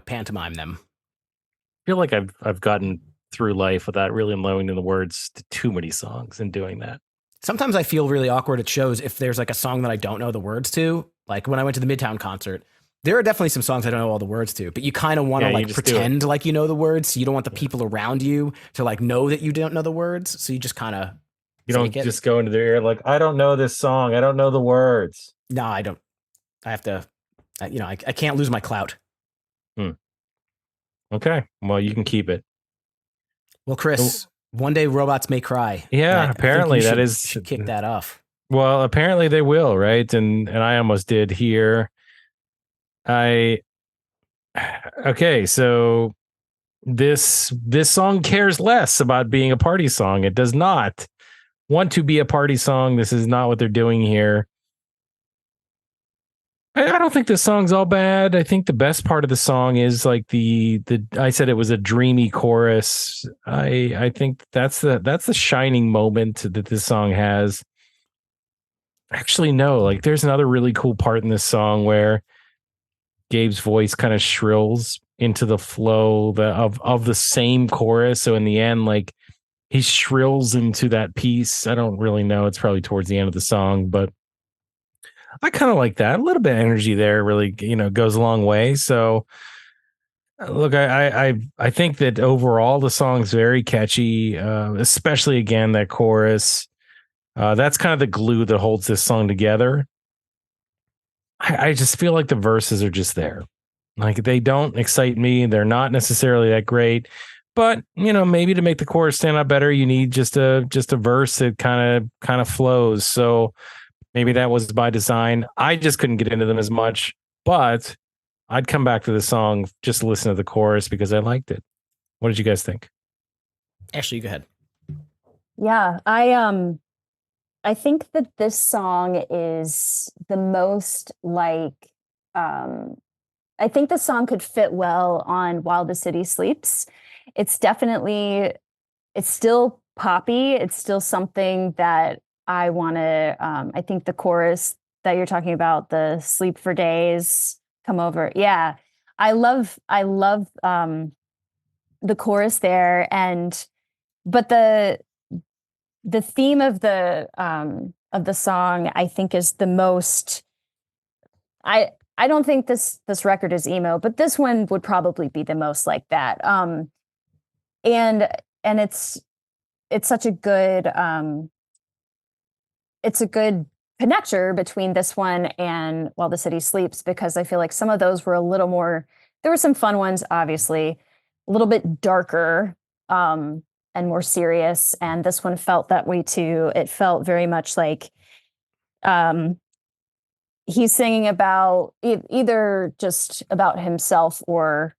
pantomime them. I feel like I've gotten through life without really knowing the words to too many songs and doing that. Sometimes I feel really awkward at shows if there's like a song that I don't know the words to. Like when I went to the Midtown concert, there are definitely some songs I don't know all the words to, but you kind of want to like pretend like you know the words. So you don't want the people around you to like know that you don't know the words. So you just kind of just go into their ear like, I don't know this song. I don't know the words. No, I don't. I have to, I can't lose my clout. Okay. Well, you can keep it. Well, Chris, one day robots may cry. Yeah, apparently should kick that off. Well, apparently they will, right? And I almost did here. Okay, so this song cares less about being a party song. It does not want to be a party song. This is not what they're doing here. I don't think the song's all bad. I think the best part of the song is like the I said it was a dreamy chorus. I think that's the shining moment that this song has. Actually, no, like there's another really cool part in this song where Gabe's voice kind of shrills into the flow of the same chorus. So in the end, like he shrills into that piece. I don't really know. It's probably towards the end of the song, but I kind of like that. A little bit of energy there really, goes a long way. So look, I think that overall the song's very catchy, especially again, that chorus. That's kind of the glue that holds this song together. I just feel like the verses are just there. Like they don't excite me. They're not necessarily that great, but maybe to make the chorus stand out better, you need just a verse that kind of flows. So maybe that was by design. I just couldn't get into them as much, but I'd come back to the song just to listen to the chorus because I liked it. What did you guys think? Ashleigh, go ahead. Yeah, I think that this song is the most like, I think the song could fit well on While the City Sleeps. It's still poppy. It's still something that I want to, I think the chorus that you're talking about, the sleep for days, come over. Yeah. I love the chorus there. But the theme of the song, I think, is the most. I don't think this record is emo, but this one would probably be the most like that. And it's such a good. It's a good connector between this one and While the City Sleeps, because I feel like some of those were a little more. There were some fun ones, obviously, a little bit darker. And more serious, and this one felt that way too. It felt very much like he's singing about either just about himself or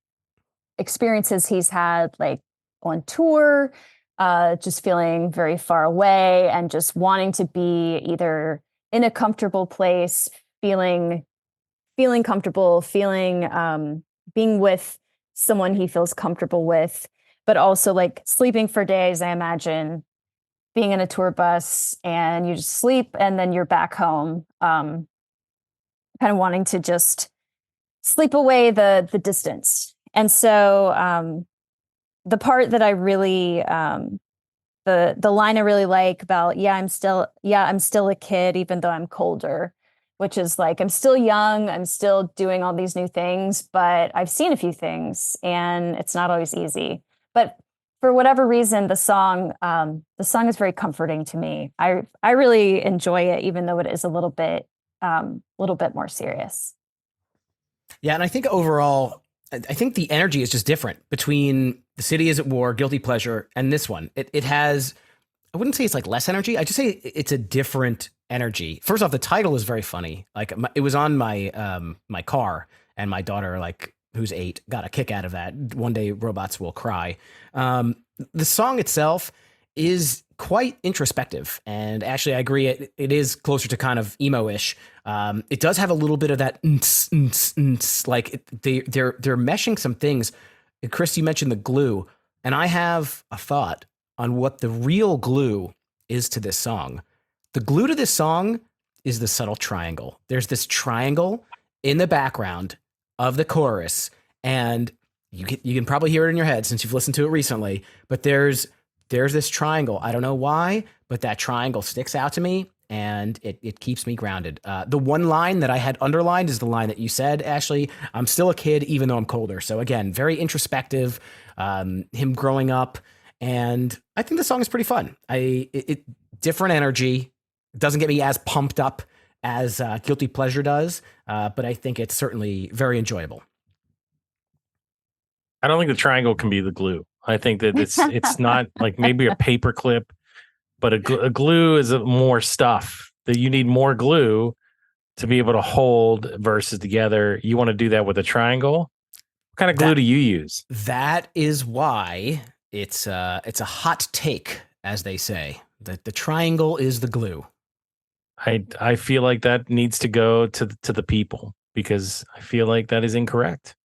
experiences he's had, like on tour, just feeling very far away and just wanting to be either in a comfortable place, feeling comfortable, being with someone he feels comfortable with, but also like sleeping for days. I imagine being in a tour bus and you just sleep and then you're back home, kind of wanting to just sleep away the distance. And so the part that I really, the line I really like about, I'm still a kid, even though I'm colder, which is like, I'm still young, I'm still doing all these new things, but I've seen a few things and it's not always easy. But for whatever reason, the song is very comforting to me. I really enjoy it, even though it is a little bit more serious. Yeah, and I think overall, I think the energy is just different between The City Is at War, Guilty Pleasure, and this one. It has, I wouldn't say it's like less energy. I just say it's a different energy. First off, the title is very funny. Like it was on my my car, and my daughter, like, who's 8, got a kick out of that. One Day Robots Will Cry. The song itself is quite introspective, and actually I agree, it is closer to kind of emo-ish. It does have a little bit of that like they're meshing some things. Chris, you mentioned the glue, and I have a thought on what the real glue is to this song. The glue to this song is the subtle triangle. There's this triangle in the background of the chorus, and you can probably hear it in your head since you've listened to it recently, but there's this triangle. I don't know why, but that triangle sticks out to me, and it keeps me grounded. The one line that I had underlined is the line that you said, Ashleigh. I'm still a kid, even though I'm colder. So again, very introspective, him growing up, and I think the song is pretty fun. It different energy. It doesn't get me as pumped up as Guilty Pleasure does, but I think it's certainly very enjoyable. I don't think the triangle can be the glue. I think that it's not like maybe a paper clip, but a glue is more stuff that you need more glue to be able to hold verses together. You want to do that with a triangle. What kind of glue do you use? That is why it's a hot take, as they say. The triangle is the glue. I feel like that needs to go to the people because I feel like that is incorrect.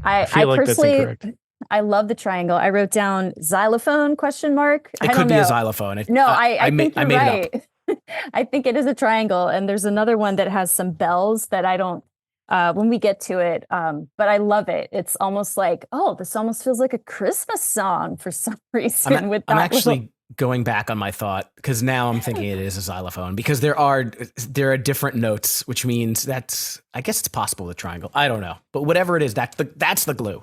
I feel like that's personally, incorrect. I love the triangle. I wrote down xylophone ? It could be a xylophone. I think you're made right. it up. I think it is a triangle, and there's another one that has some bells that I don't. When we get to it, but I love it. It's almost like, oh, this almost feels like a Christmas song for some reason. I'm actually going back on my thought because now I'm thinking it is a xylophone because there are different notes, which means I guess it's possible the triangle. I don't know, but whatever it is, that's the glue.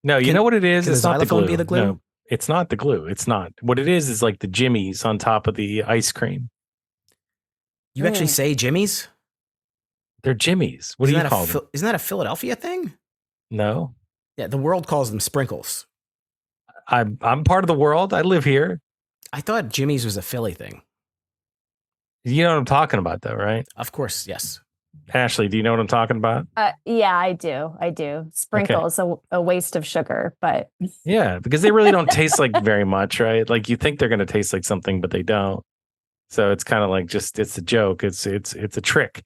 No, you know what it is? It's not the glue. Be the glue? No, it's not the glue. It's not. What it is like the jimmies on top of the ice cream. You actually say jimmies? They're jimmies. What do you call them? Isn't that a Philadelphia thing? No. Yeah, the world calls them sprinkles. I'm part of the world. I live here. I thought jimmies was a Philly thing. You know what I'm talking about, though, right? Of course, yes. Ashleigh, do you know what I'm talking about? Yeah, I do. Sprinkles, okay. a waste of sugar, but yeah, because they really don't taste like very much, right? Like you think they're going to taste like something, but they don't. So it's kind of like it's a joke. It's a trick,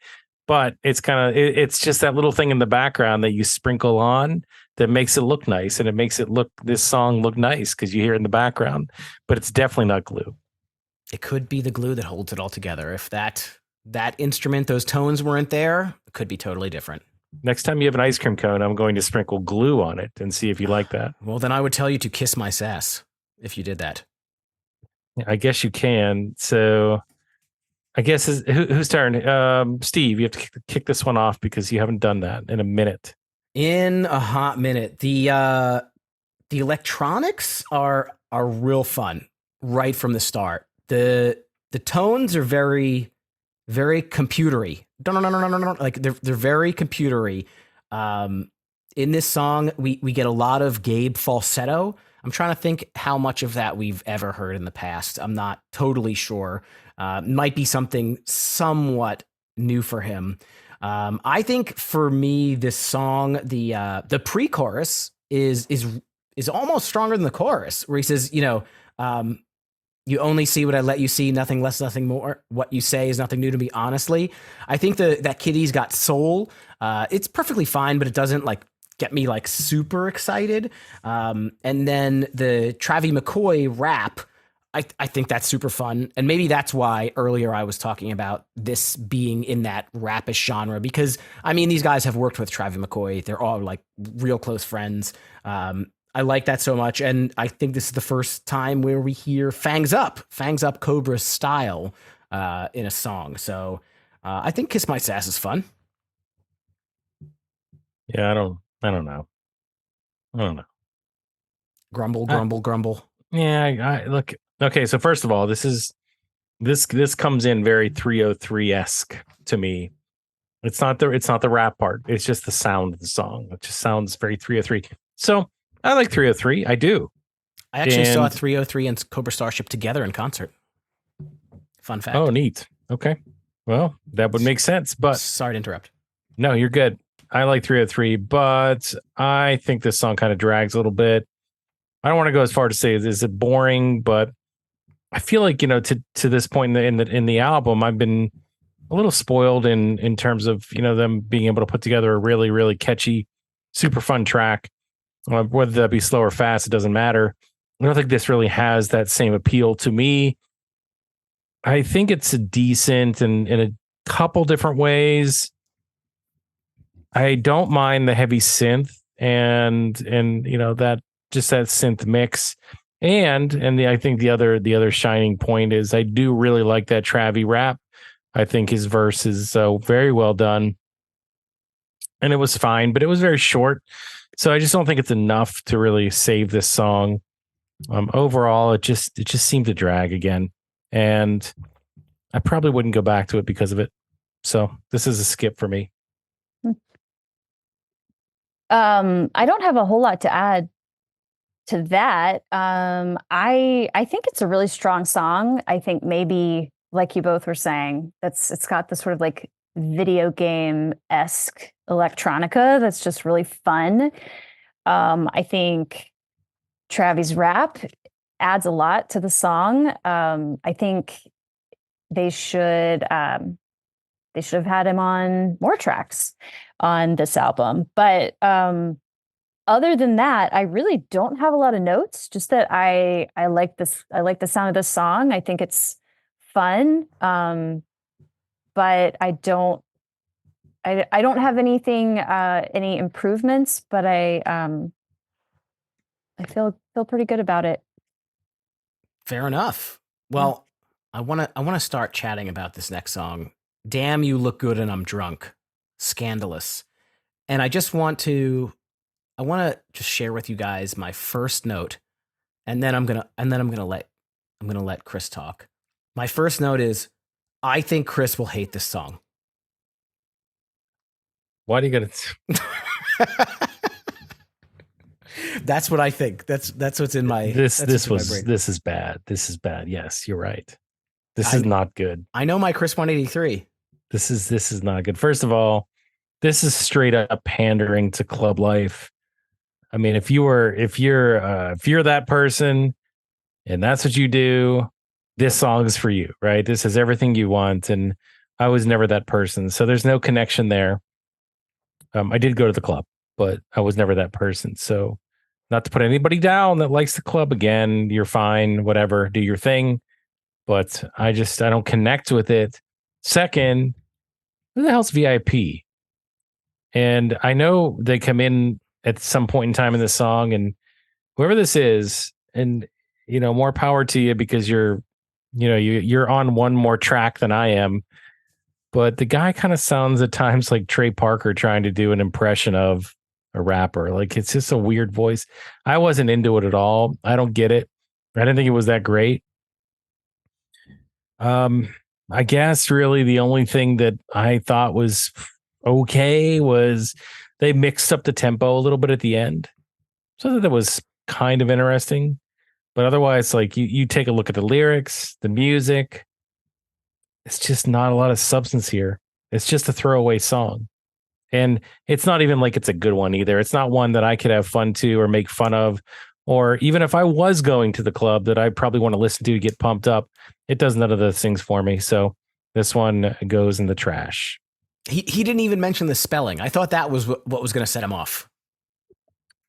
but it's kind of it's just that little thing in the background that you sprinkle on that makes it look nice, and it makes this song look nice because you hear it in the background. But it's definitely not glue. It could be the glue that holds it all together. If that instrument, those tones weren't there, it could be totally different. Next time you have an ice cream cone, I'm going to sprinkle glue on it and see if you like that. Well, then I would tell you to kiss my sass if you did that. I guess you can. So I guess whose turn? Steve, you have to kick this one off because you haven't done that in a minute. In a hot minute. The electronics are real fun right from the start. The tones are very, very computery. Like they're very computery. In this song, we get a lot of Gabe falsetto. I'm trying to think how much of that we've ever heard in the past. I'm not totally sure. Might be something somewhat new for him. I think for me, this song, the pre-chorus is almost stronger than the chorus, where he says, you only see what I let you see, nothing less, nothing more. What you say is nothing new to me, honestly. I think that Kitty's got soul. It's perfectly fine, but it doesn't get me super excited. And then the Travie McCoy rap, I think that's super fun. And maybe that's why earlier I was talking about this being in that rapish genre, because these guys have worked with Travie McCoy. They're all real close friends. I like that so much. And I think this is the first time where we hear Fangs Up Cobra style in a song. So I think Kiss My Sass is fun. Yeah, I don't know. Grumble. Yeah, I look. Okay, so first of all, this comes in very 303-esque to me. It's not the rap part. It's just the sound of the song. It just sounds very 303. So I like 303. I do. I actually saw 303 and Cobra Starship together in concert. Fun fact. Oh, neat. Okay. Well, that would make sense, but sorry to interrupt. No, you're good. I like 303, but I think this song kind of drags a little bit. I don't want to go as far to say is it boring, but I feel like, to this point in the album, I've been a little spoiled in terms of, them being able to put together a really, really catchy, super fun track. Whether that be slow or fast, it doesn't matter. I don't think this really has that same appeal to me. I think it's a decent in a couple different ways. I don't mind the heavy synth and that just that synth mix. And I think the other shining point is I do really like that Travie rap. I think his verse is very well done. And it was fine, but it was very short. So I just don't think it's enough to really save this song. Overall, it just seemed to drag again. And I probably wouldn't go back to it because of it. So this is a skip for me. I don't have a whole lot to add to that. I think it's a really strong song. I think maybe, like you both were saying, it's got this sort of video game-esque electronica that's just really fun. I think Travis' rap adds a lot to the song. I think they should have had him on more tracks on this album. But other than that, I really don't have a lot of notes. Just that I like this. I like the sound of this song. I think it's fun. But I don't have anything, any improvements. But I feel pretty good about it. Fair enough. Well, I want to start chatting about this next song. Damn, you look good and I'm drunk. Scandalous. And I want to just share with you guys my first note, and then I'm going to let Chris talk. My first note is I think Chris will hate this song. Why do you got to That's what I think. That's what's in my This is bad. This is bad. Yes, you're right. This is not good. I know my Chris 183. This is not good. First of all, this is straight up pandering to club life. I mean, if you're that person and that's what you do, this song is for you, right? This is everything you want. And I was never that person. So there's no connection there. I did go to the club, but I was never that person. So not to put anybody down that likes the club, again, you're fine, whatever, do your thing. But I don't connect with it. Second, who the hell's VIP? And I know they come in at some point in time in this song, and whoever this is, and more power to you, because you're on one more track than I am. But the guy kind of sounds at times like Trey Parker trying to do an impression of a rapper. Like, it's just a weird voice. I wasn't into it at all. I don't get it. I didn't think it was that great. I guess really the only thing that I thought was okay was they mixed up the tempo a little bit at the end. So that was kind of interesting. But otherwise, like, you take a look at the lyrics, the music, it's just not a lot of substance here. It's just a throwaway song. And it's not even like it's a good one either. It's not one that I could have fun to or make fun of. Or even if I was going to the club that I probably want to listen to get pumped up, it does none of those things for me. So this one goes in the trash. He didn't even mention the spelling. I thought that was what was going to set him off.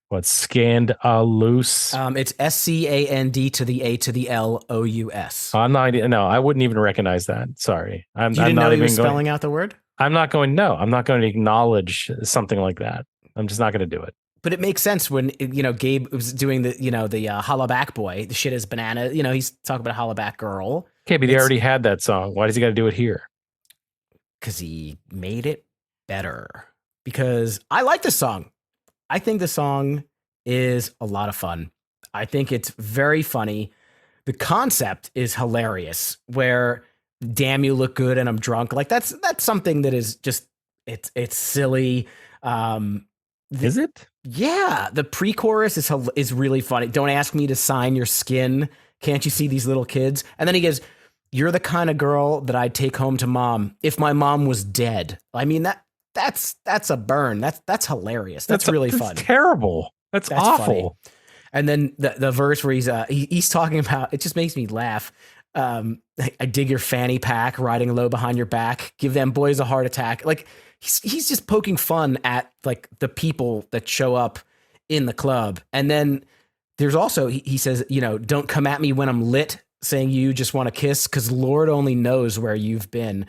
What, scandalous? It's SCAND to the A to the LOUS. I wouldn't even recognize that. Sorry. You didn't know he was spelling out the word? I'm not going to acknowledge something like that. I'm just not going to do it. But it makes sense when, Gabe was doing the holla back boy. The shit is banana. He's talking about a holla back girl. Okay, but he already had that song. Why does he got to do it here? Because he made it better. Because I like this song. I think the song is a lot of fun. I think it's very funny. The concept is hilarious, where damn, you look good and I'm drunk. Like, that's something that is just, it's silly. Is it? Yeah, the pre-chorus is really funny. Don't ask me to sign your skin. Can't you see these little kids? And then he goes, "You're the kind of girl that I'd take home to mom if my mom was dead." I mean, that's a burn. That's hilarious. That's really fun. Terrible. That's awful. Funny. And then the verse where he's talking about, it just makes me laugh. I dig your fanny pack, riding low behind your back. Give them boys a heart attack. Like, he's just poking fun at, like, the people that show up in the club. And then there's also, he says, don't come at me when I'm lit, saying you just want to kiss, because Lord only knows where you've been.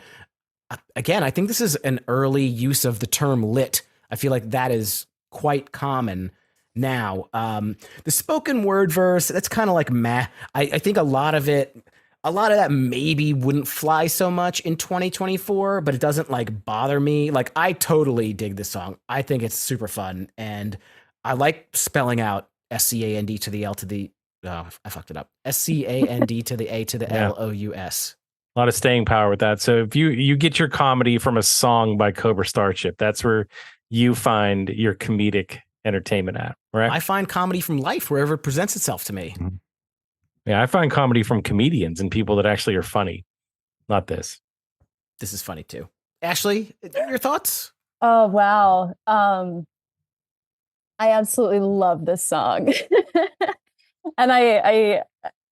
Again, I think this is an early use of the term lit. I feel like that is quite common now. The spoken word verse, that's kind of like meh. I think a lot of that maybe wouldn't fly so much in 2024, but it doesn't, like, bother me. Like, I totally dig this song. I think it's super fun, and I like spelling out SCAND to the L to the, oh, I fucked it up. SCAND to the A to the LOUS. A lot of staying power with that. So if you get your comedy from a song by Cobra Starship, that's where you find your comedic entertainment at, right? I find comedy from life wherever it presents itself to me. Mm-hmm. Yeah, I find comedy from comedians and people that actually are funny. Not this. This is funny too. Ashleigh, your thoughts? Oh wow. I absolutely love this song. And I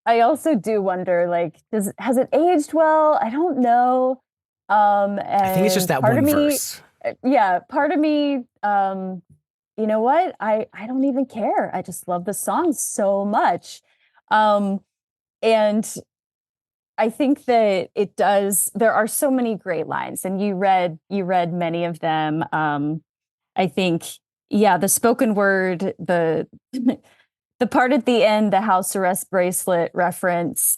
also do wonder, like, has it aged well? I don't know. I think it's just And that part of one me, verse. yeah, part of me, you know what? I don't even care. I just love the song so much. Um, and I think that it does. There are so many great lines, and you read many of them. I think, yeah, the spoken word, the the part at the end, the house arrest bracelet reference,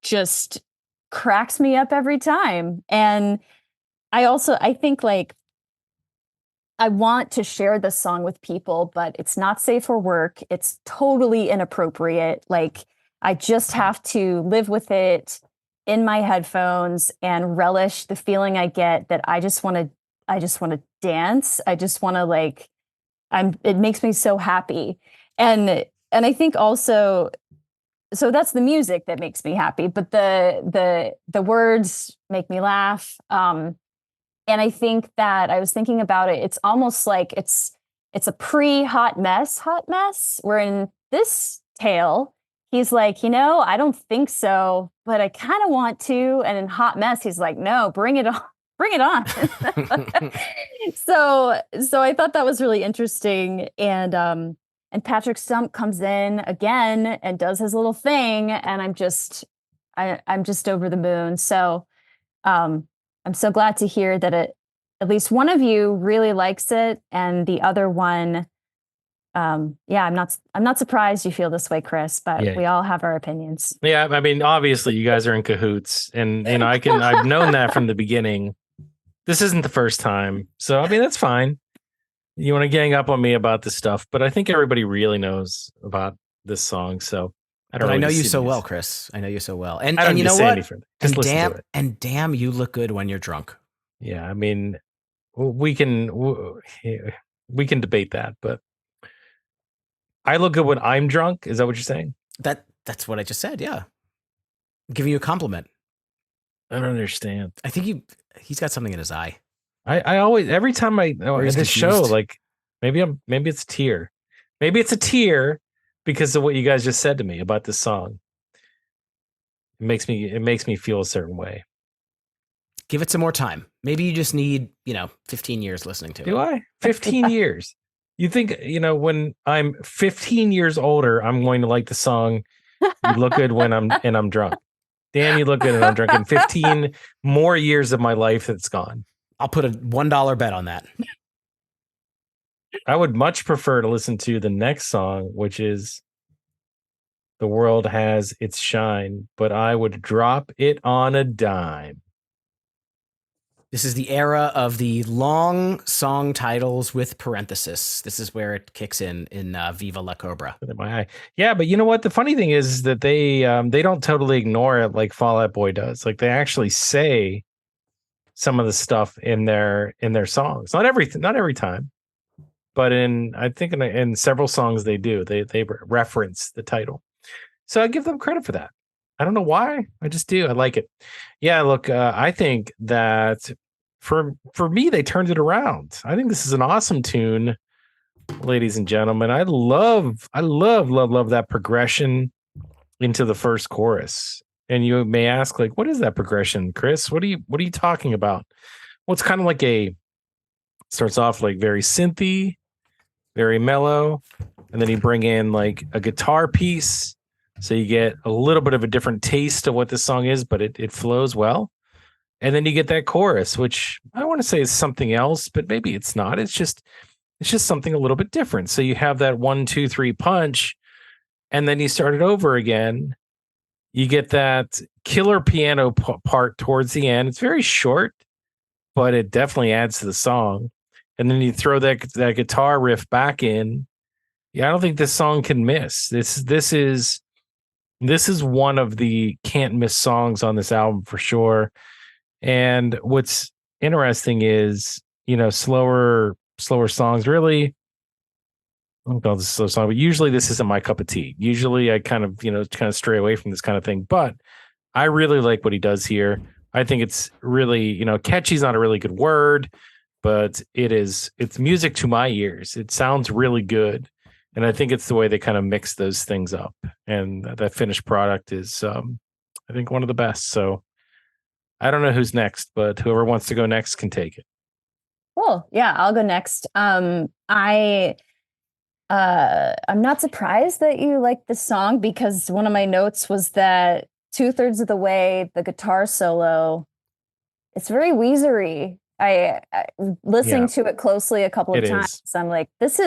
just cracks me up every time. And I think like I want to share this song with people, but it's not safe for work. It's totally inappropriate. Like I just have to live with it in my headphones and relish the feeling I get that I just want to dance. I just want to like it makes me so happy. And I think also so that's the music that makes me happy, but the words make me laugh. And I think that I was thinking about it. It's almost like it's a pre-hot mess. Where in this tale, he's like, I don't think so, but I kind of want to. And in hot mess, he's like, no, bring it on, bring it on. So I thought that was really interesting. And Patrick Stump comes in again and does his little thing, and I'm just over the moon. So um, I'm so glad to hear that at least one of you really likes it, and the other one, yeah, I'm not surprised you feel this way, Chris. But Yeah. we all have our opinions. Yeah, I mean, obviously, you guys are in cahoots, and I've known that from the beginning. This isn't the first time, so I mean, that's fine. You want to gang up on me about this stuff, but I think everybody really knows about this song, so I know you so well, Chris. I know you so well. And I don't you need know to say what? any further. Just listen to it. And damn, you look good when you're drunk. Yeah, I mean, we can debate that, but I look good when I'm drunk. Is that what you're saying? That's what I just said. Yeah, I'm giving you a compliment. I don't understand. I think he's got something in his eye. I always, every time at this show, like maybe it's a tear. Maybe it's a tear because of what you guys just said to me about this song. It makes me feel a certain way. Give it some more time. Maybe you just need, 15 years listening to it. Do I? 15 years. You think, when I'm 15 years older, I'm going to like the song You Look Good When I'm Drunk. Dan, you look good and I'm drunk. In 15 more years of my life that's gone. I'll put a $1 bet on that. I would much prefer to listen to the next song, which is The World Has Its Shine, but I would drop it on a dime. This is the era of the long song titles with parenthesis. This is where it kicks in Viva La Cobra. Yeah, but you know what? The funny thing is that they don't totally ignore it like Fall Out Boy does. Like they actually say some of the stuff in their songs. Not every time, but I think in several songs they do. They reference the title. So I give them credit for that. I don't know why. I just do. I like it. Yeah, look, I think that for me, they turned it around. I think this is an awesome tune, ladies and gentlemen. I love that progression into the first chorus. And you may ask, like, what is that progression, Chris? What are you talking about? Well, it's kind of like starts off like very synthy, very mellow, and then you bring in like a guitar piece. So you get a little bit of a different taste of what this song is, but it flows well. And then you get that chorus, which I want to say is something else, but maybe it's not. It's just something a little bit different. So you have that 1, 2, 3 punch, and then you start it over again. You get that killer piano part towards the end. It's very short, but it definitely adds to the song. And then you throw that guitar riff back in. Yeah, I don't think this song can miss. This is one of the can't miss songs on this album for sure. And what's interesting is, slower songs really. I don't call this a slow song, but usually this isn't my cup of tea. Usually I kind of stray away from this kind of thing, but I really like what he does here. I think it's really, catchy is not a really good word, but it's music to my ears. It sounds really good. And I think it's the way they kind of mix those things up. And that finished product is, I think, one of the best. So I don't know who's next, but whoever wants to go next can take it. Cool. Yeah, I'll go next. I'm not surprised that you like this song, because one of my notes was that 2/3 of the way, the guitar solo, it's very Weezery. I listening to it closely a couple of times. I'm like, this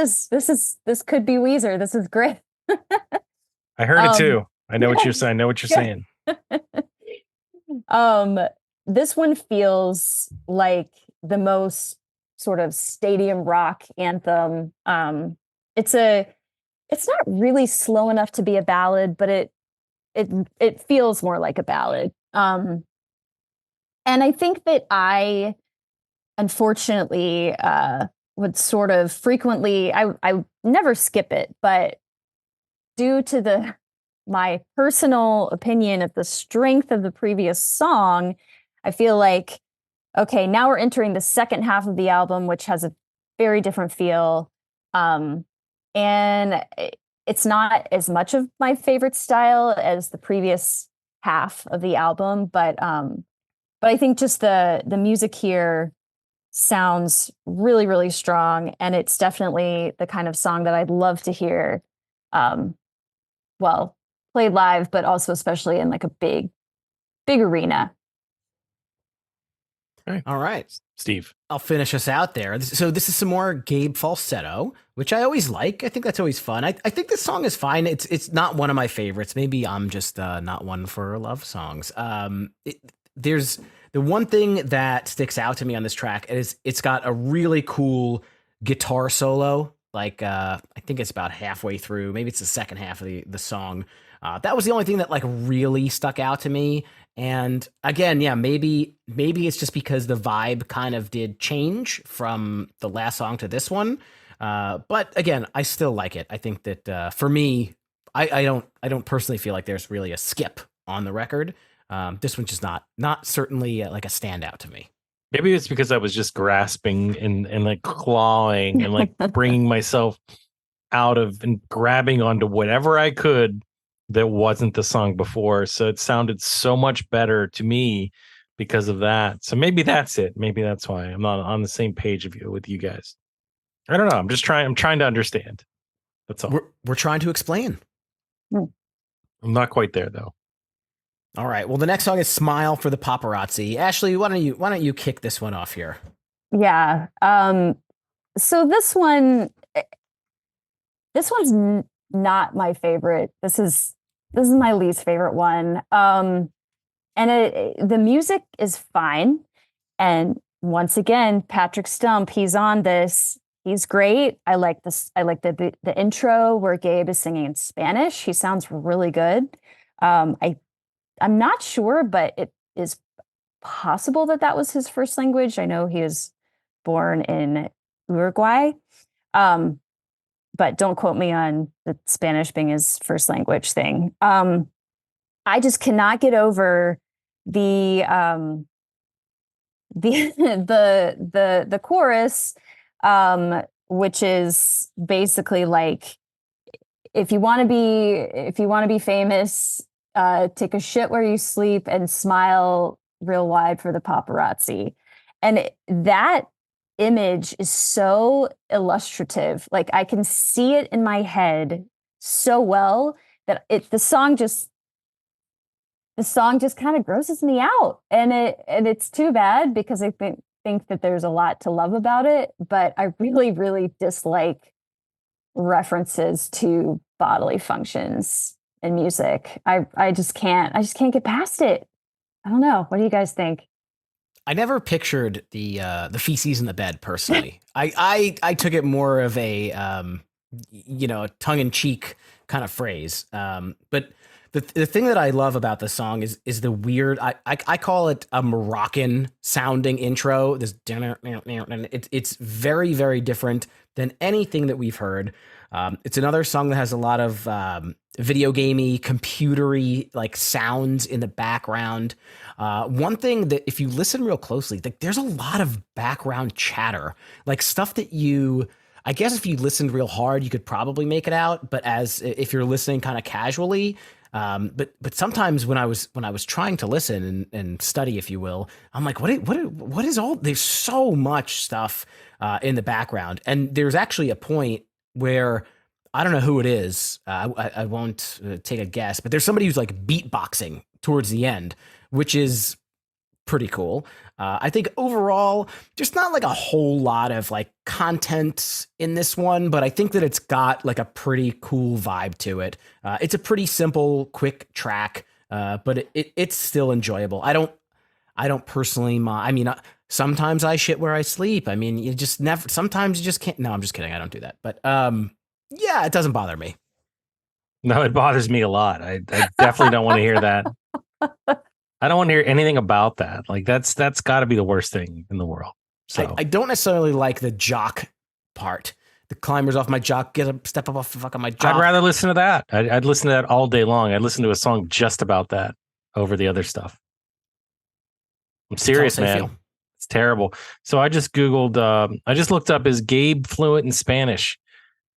could be Weezer. This is great. I heard it too. I know what you're saying. I know what you're saying. This one feels like the most sort of stadium rock anthem. It's not really slow enough to be a ballad, but it feels more like a ballad. And I think that I, unfortunately, would sort of frequently, I never skip it, but due to my personal opinion of the strength of the previous song, I feel like, okay, now we're entering the second half of the album, which has a very different feel. And it's not as much of my favorite style as the previous half of the album, but I think just the music here sounds really, really strong, and it's definitely the kind of song that I'd love to hear, well, played live, but also especially in like a big arena. All right, Steve. I'll finish us out there. So this is some more Gabe falsetto, which I always like. I think that's always fun. I think this song is fine. It's not one of my favorites. Maybe I'm just not one for love songs. There's the one thing that sticks out to me on this track is it's got a really cool guitar solo. Like I think it's about halfway through. Maybe it's the second half of the song. That was the only thing that like really stuck out to me. And again, yeah, maybe it's just because the vibe kind of did change from the last song to this one. But again, I still like it. I think that for me, I don't personally feel like there's really a skip on the record. This one's just not certainly like a standout to me. Maybe it's because I was just grasping and like clawing and like bringing myself out of and grabbing onto whatever I could that wasn't the song before. So it sounded so much better to me because of that. So maybe that's it. Maybe that's why I'm not on the same page with you guys. I don't know. I'm trying to understand. That's all. We're trying to explain. I'm not quite there though. All right. Well, the next song is "Smile for the Paparazzi." Ashleigh, why don't you kick this one off here? Yeah. So this one's not my favorite. This is my least favorite one. And the music is fine. And once again, Patrick Stump, he's on this. He's great. I like this. I like the intro where Gabe is singing in Spanish. He sounds really good. I'm not sure, but it is possible that was his first language. I know he was born in Uruguay. But don't quote me on the Spanish being his first language thing. I just cannot get over the chorus, which is basically like, if you want to be famous, take a shit where you sleep and smile real wide for the paparazzi. And that image is so illustrative. Like I can see it in my head so well that the song just kind of grosses me out. And it's too bad, because I think that there's a lot to love about it, but I really, really dislike references to bodily functions in music. I just can't get past it. I don't know. What do you guys think? I never pictured the feces in the bed personally. I took it more of a tongue in cheek kind of phrase. But the thing that I love about the song is the weird. I call it a Moroccan sounding intro. This it's very, very different than anything that we've heard. It's another song that has a lot of video gamey, computery like sounds in the background. One thing that if you listen real closely, like there's a lot of background chatter, like stuff that I guess if you listened real hard, you could probably make it out. But if you're listening kind of casually, but sometimes when I was trying to listen and study, if you will, I'm like, what is all? There's so much stuff in the background, and there's actually a point where I don't know who it is. I won't take a guess, but there's somebody who's like beatboxing towards the end, which is pretty cool. I think overall, just not like a whole lot of like content in this one, but I think that it's got like a pretty cool vibe to it. It's a pretty simple, quick track, but it's still enjoyable. I don't personally mind. I mean, sometimes I shit where I sleep. I mean, you just never. Sometimes you just can't. No, I'm just kidding. I don't do that. But yeah, it doesn't bother me. No, it bothers me a lot. I definitely don't want to hear that. I don't want to hear anything about that. Like that's got to be the worst thing in the world. So I don't necessarily like the jock part. The climbers off my jock, step up off the fuck on my jock. I'd rather listen to that. I'd listen to that all day long. I'd listen to a song just about that over the other stuff. I'm serious, man. It's terrible. So I just Googled, I just looked up, is Gabe fluent in Spanish?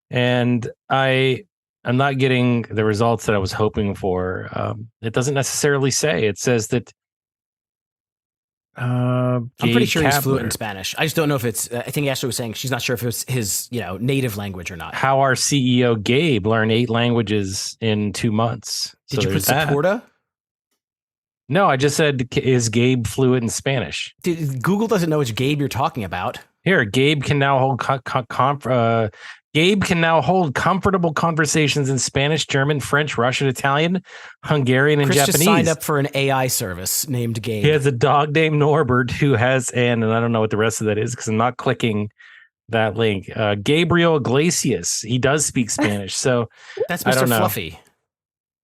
And I'm not getting the results that I was hoping for. It doesn't necessarily say. It says that I'm pretty sure he's fluent in Spanish. I just don't know if it's. I think Ashleigh was saying she's not sure if it's his, native language or not. How our CEO Gabe learned 8 languages in 2 months. Did you put Supporta? No, I just said, is Gabe fluent in Spanish? Google doesn't know which Gabe you're talking about. Here, Gabe can now hold Gabe can now hold comfortable conversations in Spanish, German, French, Russian, Italian, Hungarian, and Chris Japanese. Just signed up for an AI service named Gabe. He has a dog named Norbert who has, and I don't know what the rest of that is because I'm not clicking that link. Gabriel Iglesias. He does speak Spanish. So that's Mr. Fluffy.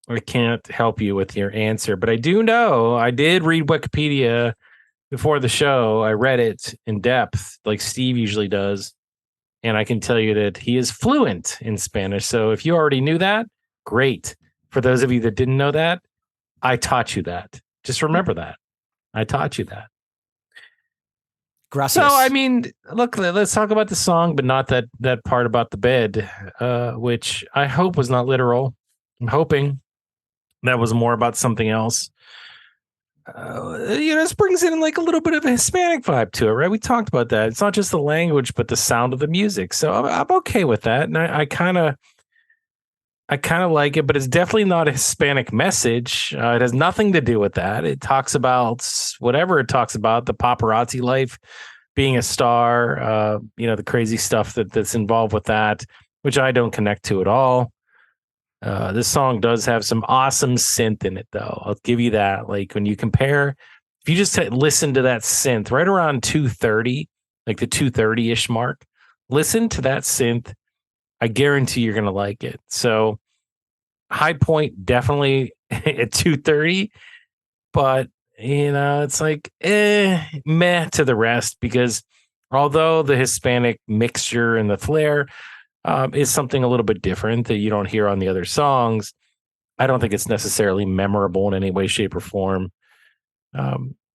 I can't help you with your answer, but I do know I did read Wikipedia before the show. I read it in depth like Steve usually does. And I can tell you that he is fluent in Spanish. So if you already knew that, great. For those of you that didn't know that, I taught you that. Just remember that. I taught you that. Gracias. So, I mean, look, let's talk about the song, but not that part about the bed, which I hope was not literal. I'm hoping that was more about something else. This brings in like a little bit of a Hispanic vibe to it, right? We talked about that. It's not just the language, but the sound of the music. So I'm okay with that, and I kind of like it, but it's definitely not a Hispanic message. It has nothing to do with that. It talks about whatever it talks about, the paparazzi life, being a star, the crazy stuff that's involved with that, which I don't connect to at all. This song does have some awesome synth in it, though. I'll give you that. Like when you compare, if you just listen to that synth right around 230, like the 230-ish mark, listen to that synth. I guarantee you're going to like it. So high point definitely at 230, but it's like meh to the rest, because although the Hispanic mixture and the flair is something a little bit different that you don't hear on the other songs, I don't think it's necessarily memorable in any way, shape, or form.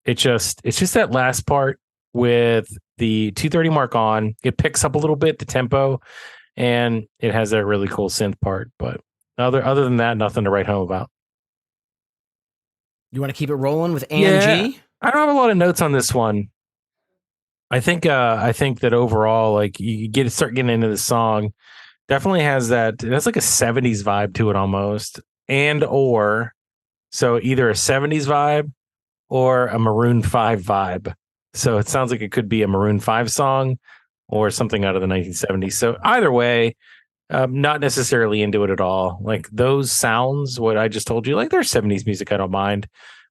It's just that last part with the 230 mark on, it picks up a little bit, the tempo, and it has that really cool synth part. But other than that, nothing to write home about. You want to keep it rolling with AMG? I don't have a lot of notes on this one. I think that overall, like you start getting into the song, definitely has that. That's like a 70s vibe to it almost, so either a 70s vibe or a Maroon 5 vibe. So it sounds like it could be a Maroon 5 song or something out of the 1970s. So either way, not necessarily into it at all. Like those sounds, what I just told you, like they're 70s music, I don't mind,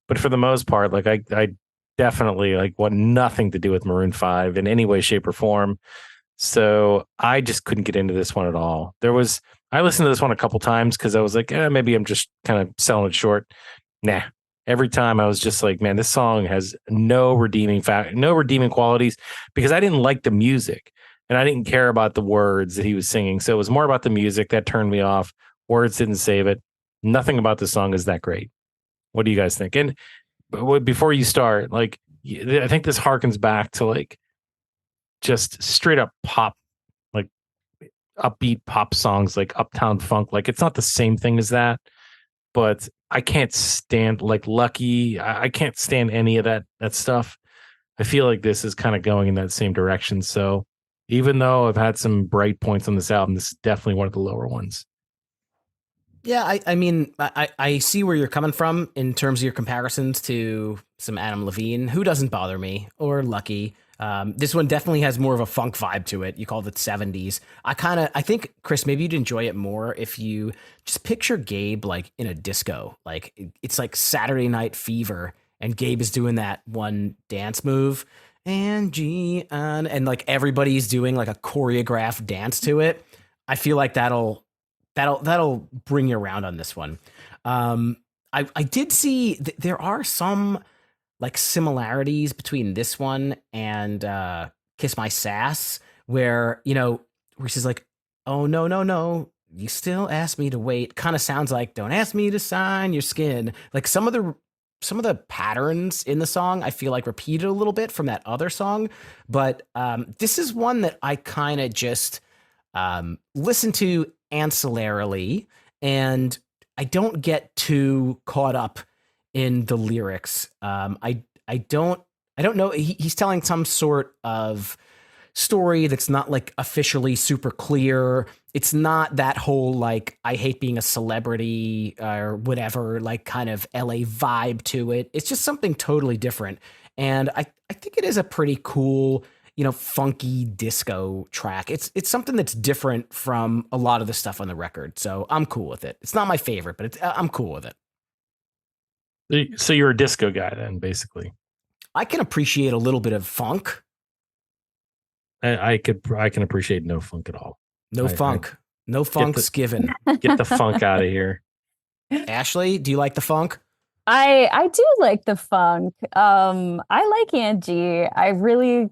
but for the most part, like I definitely like want nothing to do with Maroon 5 in any way, shape, or form. So I just couldn't get into this one at all. I listened to this one a couple times because I was like, maybe I'm just kind of selling it short. Nah. Every time I was just like, man, this song has no redeeming qualities, because I didn't like the music. and I didn't care about the words that he was singing. So it was more about the music that turned me off. Words didn't save it. Nothing about the song is that great. What do you guys think? And before you start, like, I think this harkens back to like just straight up pop, like upbeat pop songs, like Uptown Funk. Like, it's not the same thing as that, but I can't stand like Lucky. I can't stand any of that stuff. I feel like this is kind of going in that same direction. So even though I've had some bright points on this album, this is definitely one of the lower ones. Yeah, I mean, I see where you're coming from in terms of your comparisons to some Adam Levine, who doesn't bother me, or Lucky. This one definitely has more of a funk vibe to it. You called it 70s. I think, Chris, maybe you'd enjoy it more if you just picture Gabe like in a disco. Like, it's like Saturday Night Fever, and Gabe is doing that one dance move, and like everybody's doing like a choreographed dance to it. I feel like that'll bring you around on this one. I did see there are some like similarities between this one and Kiss My Sass, where she's like, oh no, you still ask me to wait. Kind of sounds like don't ask me to sign your skin. Like some of the patterns in the song I feel like repeated a little bit from that other song, but this is one that I kind of just listen to ancillarily, and I don't get too caught up in the lyrics. I don't know. He's telling some sort of story that's not like officially super clear. It's not that whole like I hate being a celebrity or whatever, like kind of LA vibe to it. It's just something totally different. And I think it is a pretty cool, funky disco track. It's something that's different from a lot of the stuff on the record. So I'm cool with it. It's not my favorite, but I'm cool with it. So you're a disco guy then, basically. I can appreciate a little bit of funk. I can appreciate no funk at all. No funk. No funk's given. Get the funk out of here. Ashleigh, do you like the funk? I do like the funk. I like Angie. I really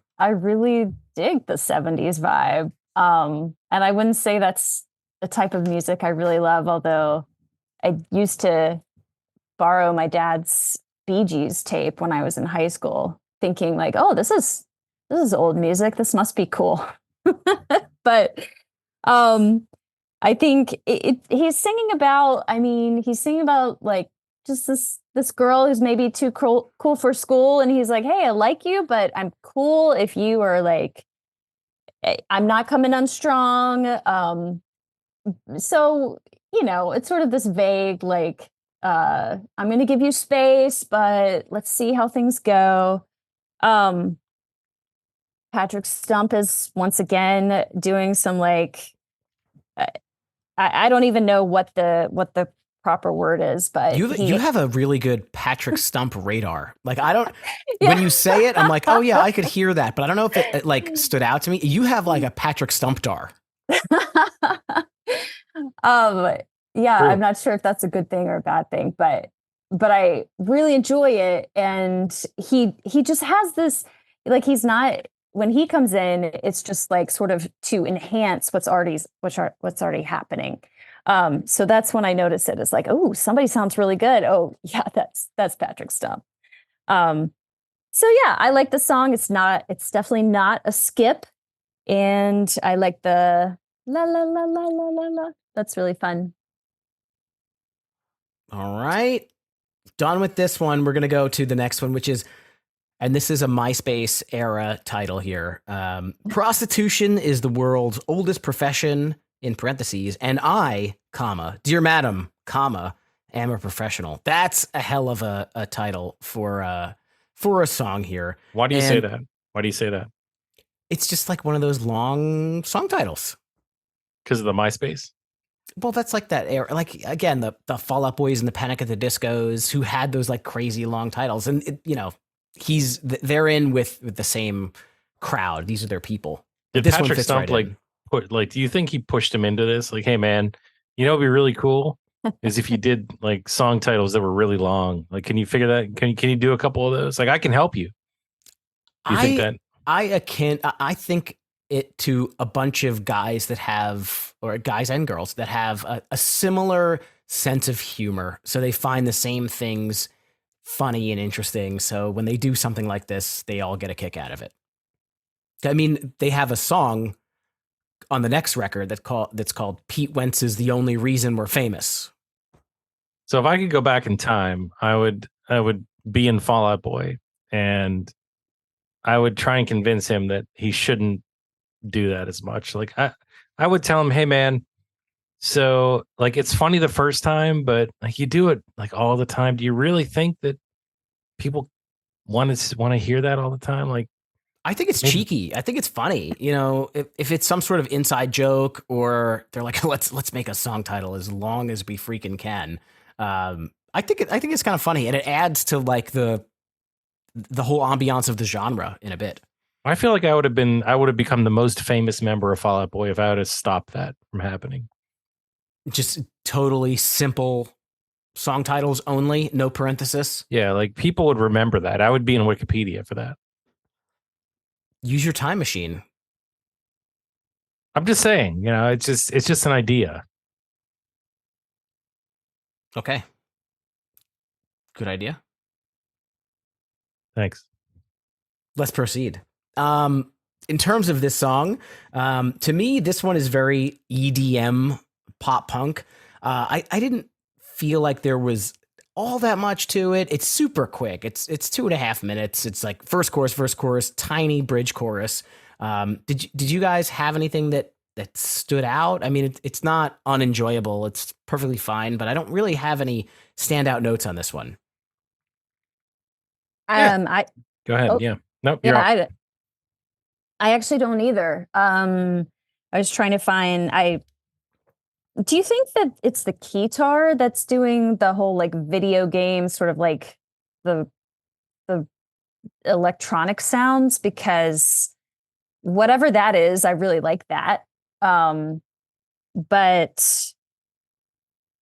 dig the 70s vibe. And I wouldn't say that's the type of music I really love, although I used to borrow my dad's Bee Gees tape when I was in high school, thinking like, oh, this is old music. This must be cool. But I think he's singing about like just this girl who's maybe too cool for school, and he's like, hey, I like you, but I'm cool if you are like, I'm not coming on strong. So it's sort of this vague like, I'm gonna give you space, but let's see how things go. Patrick Stump is once again doing some like, I don't even know what the proper word is, but you have a really good Patrick Stump radar. Like I don't, when you say it, I'm like, oh yeah, I could hear that, but I don't know if it like stood out to me. You have like a Patrick Stumpdar. Yeah, I'm not sure if that's a good thing or a bad thing, but I really enjoy it, and he just has this like, he's not, when he comes in, it's just like sort of to enhance what's already happening. So that's when I notice it. It's like, oh, somebody sounds really good. Oh yeah, that's Patrick Stump. So yeah, I like the song. It's definitely not a skip, and I like the la la la la la la la. That's really fun. All right, done with this one. We're gonna go to the next one, which is, and this is a MySpace era title here. Prostitution is the world's oldest profession, in parentheses, and I, dear madam, am a professional. That's a hell of a title for a song here. Why do you say that? Why do you say that? It's just like one of those long song titles. Because of the MySpace? Well, that's like that era. Like, again, the Fall Out Boys and the Panic at the Discos, who had those like crazy long titles. And, they're in with the same crowd. These are their people. Did this Patrick Stump do you think he pushed him into this? Like, hey man, it'd be really cool is if you did like song titles that were really long. Like, can you figure that? Can you do a couple of those? Like, I can help you. Do you think that? I think it to a bunch of guys that have, or guys and girls that have a similar sense of humor. So they find the same things funny and interesting. So when they do something like this, they all get a kick out of it. I mean, they have a song on the next record that's called Pete Wentz is the Only Reason We're Famous. So if I could go back in time, I would be in Fall Out Boy, and I would try and convince him that he shouldn't do that as much. Like I would tell him, hey man, so like it's funny the first time, but like you do it like all the time. Do you really think that people want to hear that all the time? Like, I think it's cheeky. I think it's funny. You know, if it's some sort of inside joke, or they're like, let's make a song title as long as we freaking can. I think it's kind of funny, and it adds to like the whole ambiance of the genre in a bit. I feel like I would have become the most famous member of Fall Out Boy if I would have stopped that from happening. Just totally simple song titles only, no parenthesis. Yeah, like people would remember that. I would be in Wikipedia for that. Use your time machine. I'm just saying, you know, it's just an idea. Okay. Good idea. Thanks. Let's proceed. In terms of this song, to me, this one is very EDM pop punk. I didn't feel like there was all that much to it. It's super quick. It's 2.5 minutes. It's like first chorus, tiny bridge chorus. Did you guys have anything that stood out? I mean, it's not unenjoyable. It's perfectly fine, but I don't really have any standout notes on this one. Go ahead. Yeah. Nope. You're yeah, I actually don't either. I was trying to find. Do you think that it's the keytar that's doing the whole like video game sort of like the electronic sounds? Because whatever that is, I really like that. But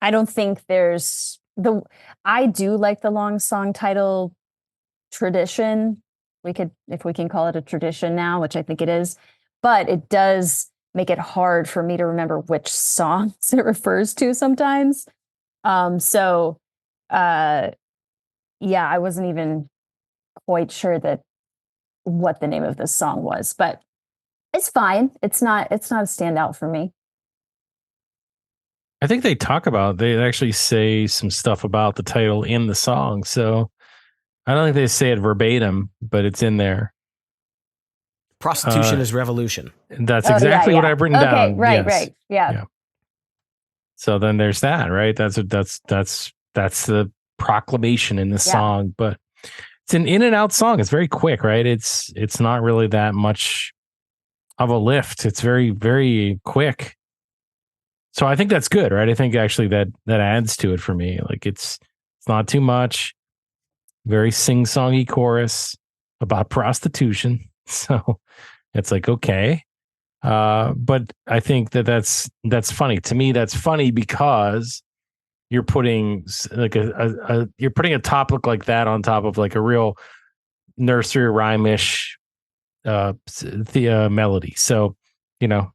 I don't think there's I do like the long song title tradition. If we can call it a tradition now, which I think it is, but it does make it hard for me to remember which songs it refers to sometimes. Yeah, I wasn't even quite sure what the name of this song was, but it's fine. It's not a standout for me. I think they actually say some stuff about the title in the song. So I don't think they say it verbatim, but it's in there. Prostitution is revolution. That's exactly what I've written down. Okay, right. Yeah. So then there's that, right? That's the proclamation in the song, but it's an in and out song. It's very quick, right? It's not really that much of a lift. It's very, very quick. So I think that's good, right? I think actually that adds to it for me. Like it's not too much. Very sing-songy chorus about prostitution. So it's like, okay. But I think that's funny. To me, that's funny because you're putting like you're putting a topic like that on top of like a real nursery rhyme-ish melody. So, you know,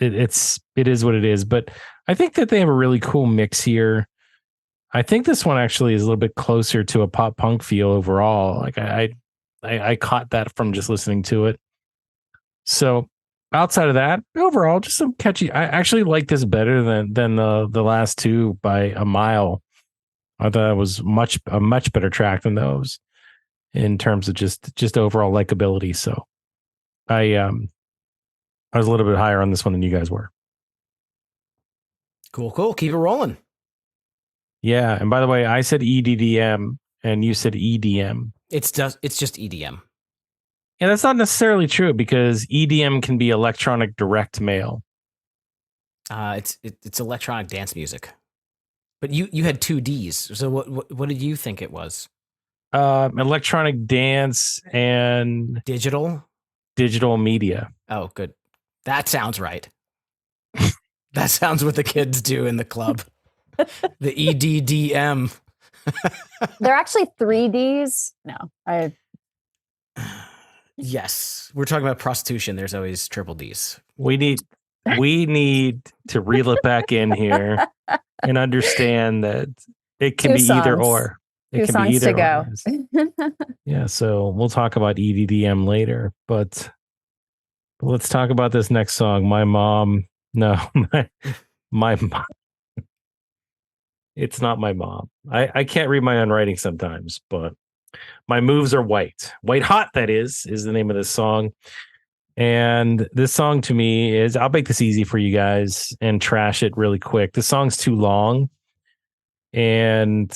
it is what it is. But I think that they have a really cool mix here. I think this one actually is a little bit closer to a pop punk feel overall. Like I caught that from just listening to it. So outside of that, overall, just some catchy. I actually like this better than the last two by a mile. I thought it was a much better track than those in terms of just overall likability. So I was a little bit higher on this one than you guys were. Cool. Keep it rolling. Yeah, and by the way, I said EDDM and you said EDM. It's just EDM. Yeah, that's not necessarily true because EDM can be electronic direct mail. It's electronic dance music. But you had 2 Ds. So what did you think it was? Electronic dance and digital media. Oh, good. That sounds right. That sounds what the kids do in the club. The EDDM. They're actually 3 Ds. No, Yes, we're talking about prostitution. There's always triple D's. We need to reel it back in here and understand that it can Two be either songs. or. It Two can be songs either to go. or. Yeah, so we'll talk about EDDM later, but let's talk about this next song. My mom, no, my mom. It's not my mom. I can't read my own writing sometimes, but my moves are white. White Hot, that is the name of this song. And this song to me is, I'll make this easy for you guys and trash it really quick. The song's too long. And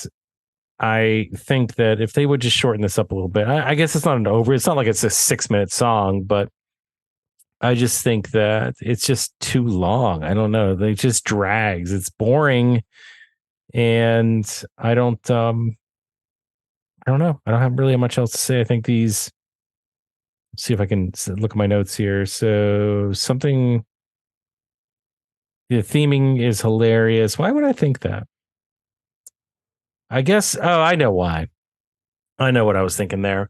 I think that if they would just shorten this up a little bit, I guess it's not it's not like it's a 6-minute song, but I just think that it's just too long. I don't know. It just drags. It's boring. And I don't know. I don't have really much else to say. I think these, see if I can look at my notes here. So the theming is hilarious. Why would I think that? I guess, I know why. I know what I was thinking there.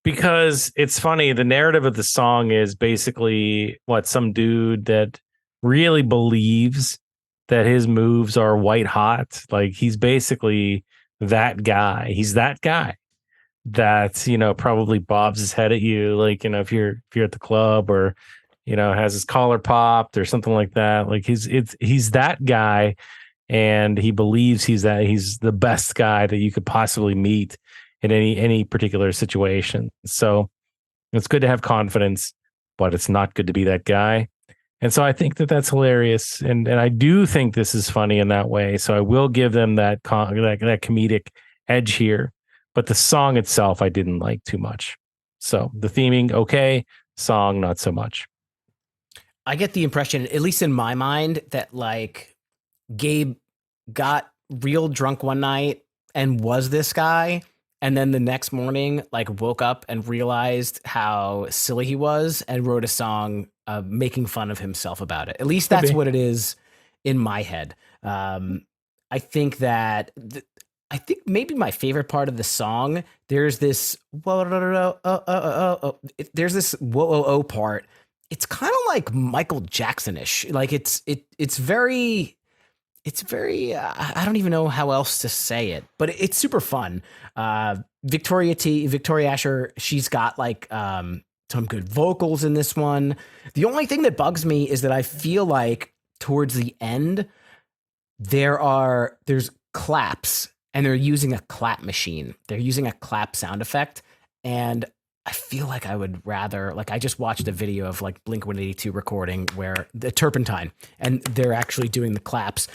Because it's funny, the narrative of the song is basically some dude that really believes that his moves are white hot. Like he's basically that guy. He's that guy that, probably bobs his head at you. Like, if you're at the club or, has his collar popped or something like that. Like he's that guy. And he believes he's the best guy that you could possibly meet in any particular situation. So it's good to have confidence, but it's not good to be that guy. And so I think that that's hilarious. And I do think this is funny in that way. So I will give them that comedic edge here. But the song itself, I didn't like too much. So the theming, okay. Song, not so much. I get the impression, at least in my mind, that like Gabe got real drunk one night and was this guy. And then the next morning, like woke up and realized how silly he was and wrote a song making fun of himself about it. At least that's what it is in my head. I think that I think maybe my favorite part of the song, there's this there's this whoa part. It's kind of like Michael Jackson-ish. Like it's very I don't even know how else to say it, but it's super fun. Victoria Asher, she's got like some good vocals in this one. The only thing that bugs me is that I feel like towards the end there's claps and they're using a clap machine. They're using a clap sound effect, and I feel like I would rather, like, I just watched a video of like Blink-182 recording where the Turpentine, and they're actually doing the claps.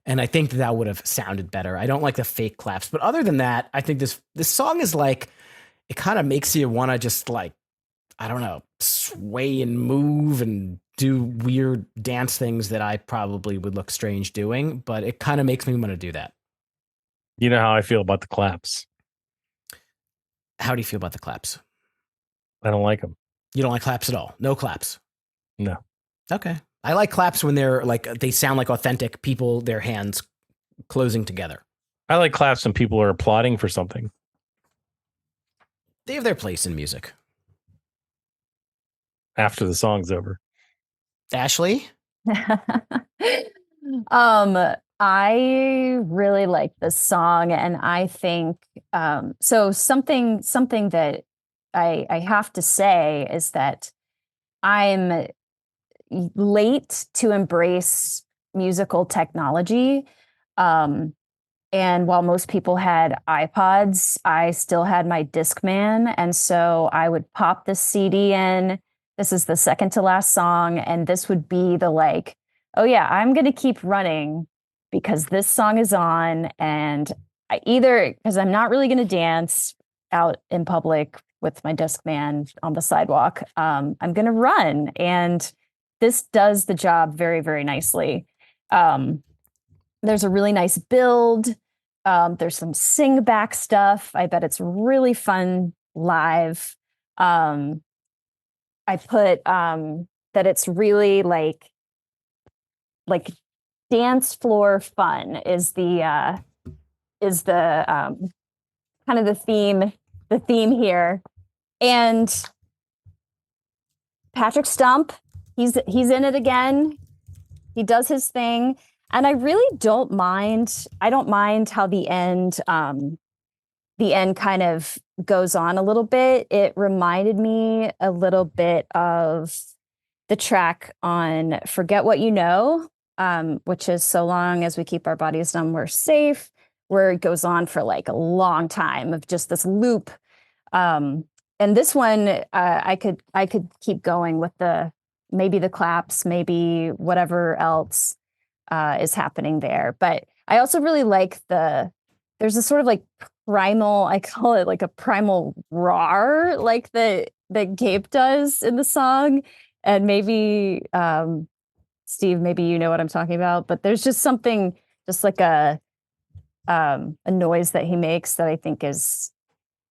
And I think that would have sounded better. I don't like the fake claps, but other than that, I think this song is like, it kind of makes you want to just like, I don't know, sway and move and do weird dance things that I probably would look strange doing, but it kind of makes me want to do that. You know how I feel about the claps. How do you feel about the claps? I don't like them. You don't like claps at all? No claps? No. Okay. I like claps when they're like, they sound like authentic people, their hands closing together. I like claps when people are applauding for something. They have their place in music. After the song's over. Ashleigh? I really like this song, and I think so something that I have to say is that I'm late to embrace musical technology. And while most people had iPods, I still had my Discman. And so I would pop this CD in. This is the second to last song. And this would be the like, oh yeah, I'm going to keep running because this song is on. And because I'm not really going to dance out in public with my Discman on the sidewalk, I'm going to run. And this does the job very, very nicely. There's a really nice build. There's some sing back stuff. I bet it's really fun live. I put that it's really like dance floor fun is the kind of the theme here. And Patrick Stump, he's in it again. He does his thing, and I really don't mind. I don't mind how the end kind of goes on a little bit. It reminded me a little bit of the track on "Forget What You Know," which is "So long as we keep our bodies numb, we're safe," where it goes on for like a long time of just this loop. And this one, I could keep going with maybe the claps, maybe whatever else is happening there. But I also really like there's a sort of like primal, I call it like a primal roar, like that Gabe does in the song. And maybe Steve, maybe you know what I'm talking about, but there's just something, just like a noise that he makes that I think adds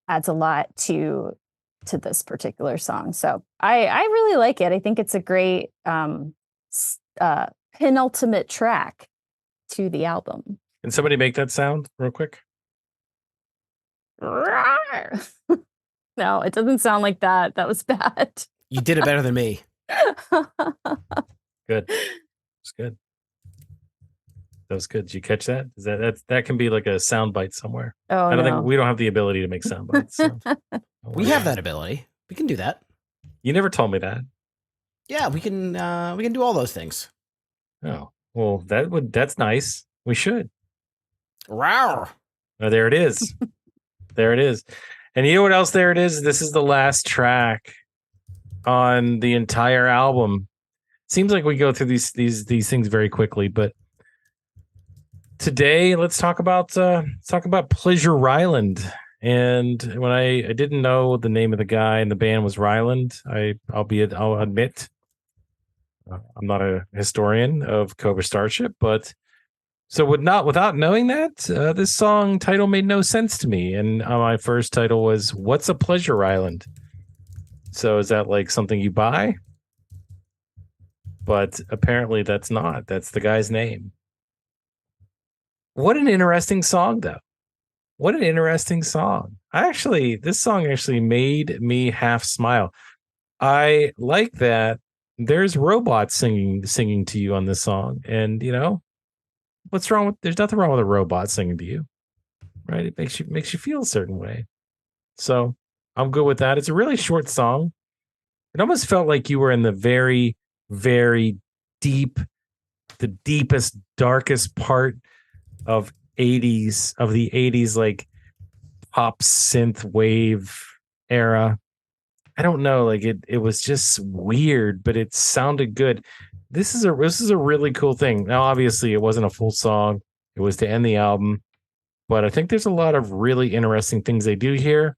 a lot to this particular song. So I really like it. I think it's a great penultimate track to the album. Can somebody make that sound real quick? No, it doesn't sound like that. That was bad. You did it better than me. Good. It's good. That was good. Did you catch that? Is that can be like a sound bite somewhere? Oh, I don't think we don't have the ability to make sound bites. So. We have that ability. We can do that. You never told me that. Yeah, we can do all those things. Oh, well, that's nice. We should. Rawr. Oh, there it is. There it is. And you know what else there it is? This is the last track on the entire album. Seems like we go through these things very quickly, but today let's talk about Pleasure Island. And when I didn't know the name of the guy and the band was Ryland, I'll admit I'm not a historian of Cobra Starship, but so without knowing that, this song title made no sense to me. And my first title was "What's a Pleasure Island?" So is that like something you buy? But apparently that's not. That's the guy's name. What an interesting song, though. What an interesting song. This song actually made me half smile. I like that there's robots singing to you on this song. And, what's wrong with, there's nothing wrong with a robot singing to you, right? It makes you feel a certain way. So I'm good with that. It's a really short song. It almost felt like you were in the very, very the deepest, darkest part of the 80s, like pop synth wave era. I don't know, like it was just weird, but it sounded good. This is a really cool thing. Now, obviously, it wasn't a full song. It was to end the album, but I think there's a lot of really interesting things they do here.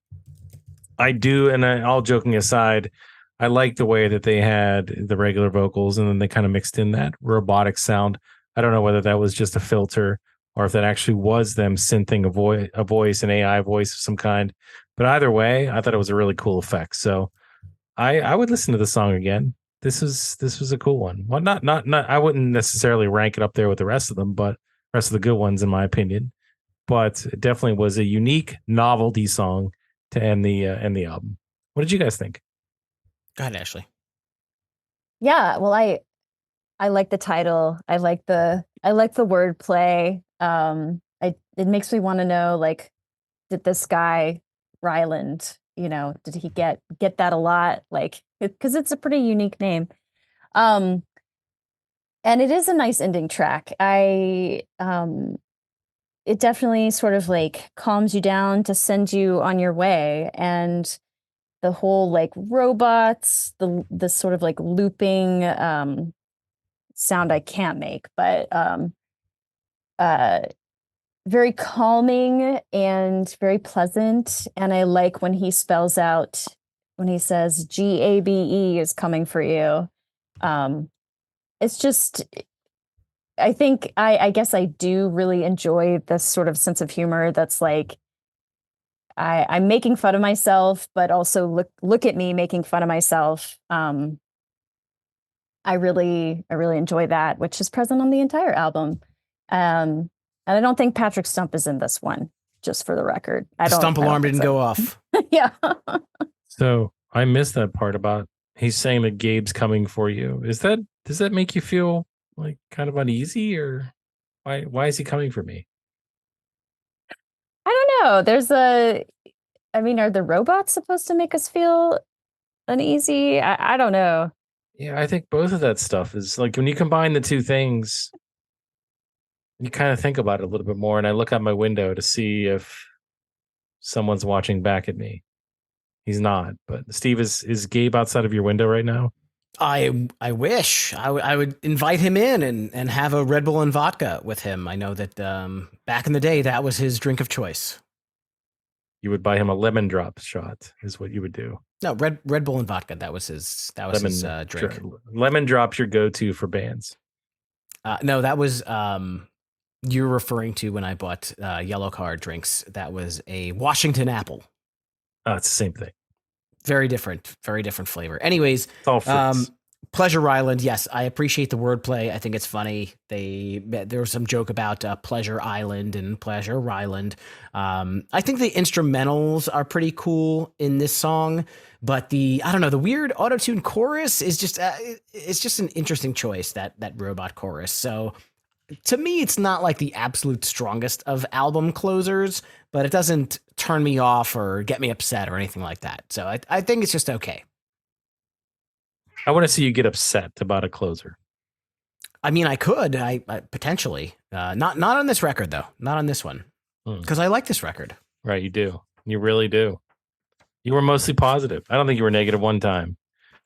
I do, and all joking aside, I like the way that they had the regular vocals and then they kind of mixed in that robotic sound. I don't know whether that was just a filter or if that actually was them synthing a voice, an AI voice of some kind. But either way, I thought it was a really cool effect. So I would listen to the song again. This was a cool one. Well, not I wouldn't necessarily rank it up there with the rest of them, but rest of the good ones in my opinion. But it definitely was a unique novelty song to end the album. What did you guys think? Go ahead, Ashleigh. Yeah, well, I like the title. I like the wordplay. It makes me want to know, like, did this guy Ryland, did he get that a lot? Like, because it's a pretty unique name. And it is a nice ending track. It definitely sort of like calms you down to send you on your way. And the whole like robots, the sort of like looping sound I can't make, but very calming and very pleasant. And I like when he spells out, when he says GABE is coming for you. It's just, I think I guess I do really enjoy this sort of sense of humor that's like, I'm making fun of myself, but also look at me making fun of myself. I really enjoy that, which is present on the entire album. And I don't think Patrick Stump is in this one, just for the record. The stump alarm didn't go off. Yeah. So I missed that part about He's saying that Gabe's coming for you. Does that make you feel like kind of uneasy, or why is he coming for me? I don't know. Are the robots supposed to make us feel uneasy? I don't know. Yeah, I think both of that stuff is like when you combine the two things, you kind of think about it a little bit more. And I look out my window to see if someone's watching back at me. He's not, but Steve, is Gabe outside of your window right now? I wish I would invite him in and have a Red Bull and vodka with him. I know that back in the day that was his drink of choice. You would buy him a lemon drop shot, is what you would do. No, Red Bull and vodka. That was his drink. Lemon drop's your go-to for bands. No, that was you're referring to when I bought Yellow Card drinks. That was a Washington apple. Oh, it's the same thing. Very different flavor. Anyways, it's all fruits. Pleasure Island. Yes, I appreciate the wordplay. I think it's funny. There was some joke about Pleasure Island and Pleasure Island. I think the instrumentals are pretty cool in this song, but the weird auto-tune chorus is just it's just an interesting choice, that robot chorus. So to me, it's not like the absolute strongest of album closers, but it doesn't turn me off or get me upset or anything like that. So I think it's just okay. I want to see you get upset about a closer. I mean, I could, I potentially, not on this record though, not on this one, because I like this record. Right, you do, you really do. You were mostly positive. I don't think you were negative one time,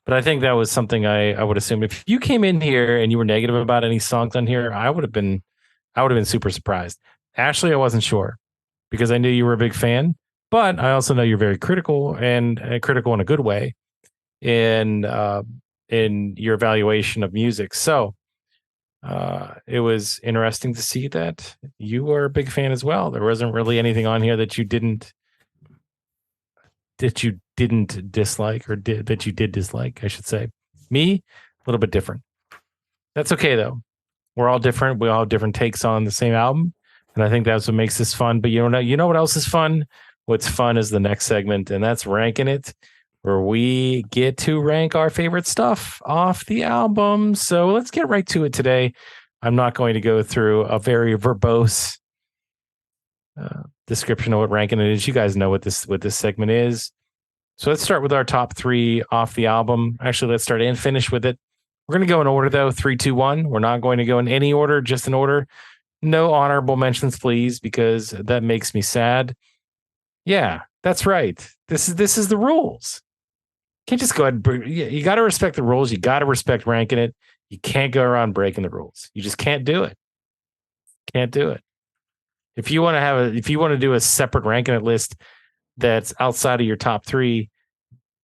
but I think that was something I would assume. If you came in here and you were negative about any songs on here, I would have been super surprised. Ashleigh, I wasn't sure because I knew you were a big fan, but I also know you're very critical and critical in a good way in your evaluation of music. So it was interesting to see that you were a big fan as well. There wasn't really anything on here that you didn't dislike, or that you did dislike, I should say. Me, a little bit different. That's okay though. We're all different. We all have different takes on the same album, and I think that's what makes this fun. But you know what else is fun? What's fun is the next segment, and that's Ranking It, where we get to rank our favorite stuff off the album. So let's get right to it today. I'm not going to go through a very verbose description of what ranking it is. You guys know what this segment is. So let's start with our top 3 off the album. Actually, let's start and finish with it. We're going to go in order though, 3, 2, 1. We're not going to go in any order, just in order. No honorable mentions, please, because that makes me sad. Yeah, that's right. This is the rules. Can't just go ahead and you got to respect the rules. You got to respect ranking it. You can't go around breaking the rules. You just can't do it. Can't do it. If you want to do a separate ranking it list that's outside of your top 3,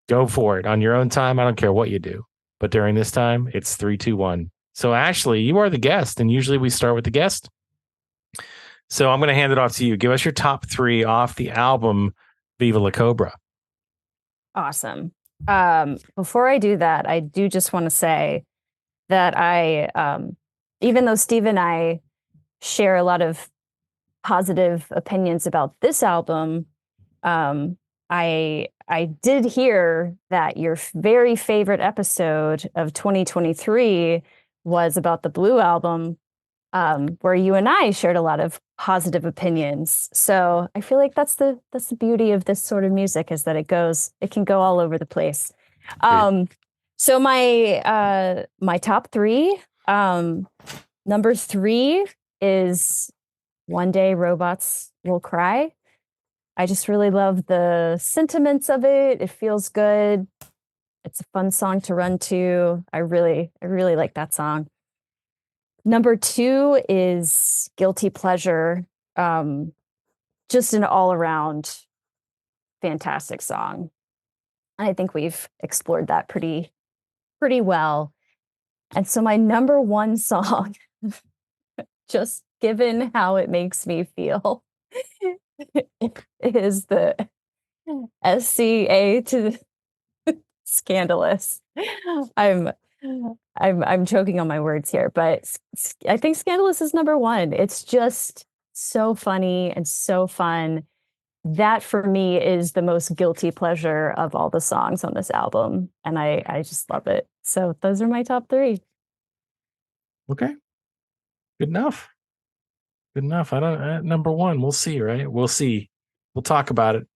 go for it on your own time. I don't care what you do. But during this time, it's 3, 2, 1. So Ashleigh, you are the guest, and usually we start with the guest. So I'm going to hand it off to you. Give us your top 3 off the album Viva La Cobra. Awesome. Before I do that, I do just want to say that even though Steve and I share a lot of positive opinions about this album, I did hear that your very favorite episode of 2023 was about the Blue album, where you and I shared a lot of positive opinions. So I feel like that's the beauty of this sort of music, is that it can go all over the place. So my top 3, number 3 is One Day Robots Will Cry. I just really love the sentiments of it. It feels good. It's a fun song to run to. I really like that song. Number 2 is Guilty Pleasure. Just an all-around fantastic song. And I think we've explored that pretty well. And so my number 1 song, just given how it makes me feel, is the SCA to Scandalous. I'm choking on my words here, but I think Scandalous is number 1. It's just so funny and so fun. that for me is the most guilty pleasure of all the songs on this album. And I just love it. So those are my top three. Okay. Good enough. Good enough. I don't, number one, we'll see, right? We'll see. We'll talk about it.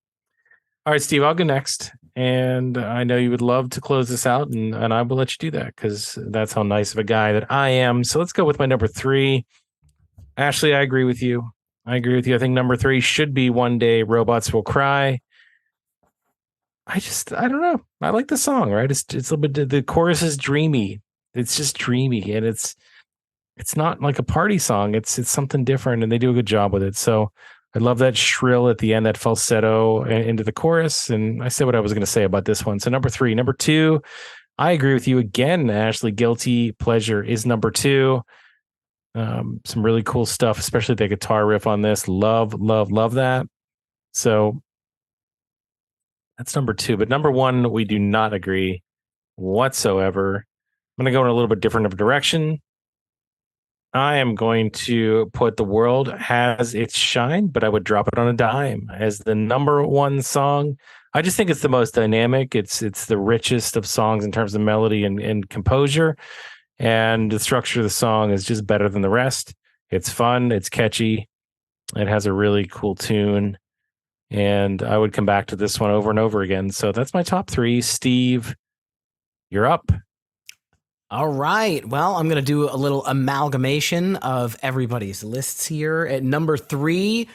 All right, Steve, I'll go next. And I know you would love to close this out, and I will let you do that because that's how nice of a guy that I am. So let's go with my number three. Ashleigh, I agree with you. I think number three should be One Day Robots Will Cry. I don't know. I like the song, right? It's a little bit, the chorus is dreamy. It's just dreamy, and it's not like a party song. It's something different, and they do a good job with it. So I love that shrill at the end, that falsetto into the chorus. And I said what I was going to say about this one. So number three. Number two, I agree with you again, Ashleigh. Guilty Pleasure is number two. Some really cool stuff, especially the guitar riff on this. Love that. So that's number two. But number one, we do not agree whatsoever. I'm going to go in a little bit different of a direction. I am going to put The World Has Its Shine, but I would drop it on a dime as the number one song. I just think it's the most dynamic. It's the richest of songs in terms of melody and composure. And the structure of the song is just better than the rest. It's fun. It's catchy. It has a really cool tune. And I would come back to this one over and over again. So that's my top three. Steve, you're up. All right. Well, I'm going to do a little amalgamation of everybody's lists here. At number three,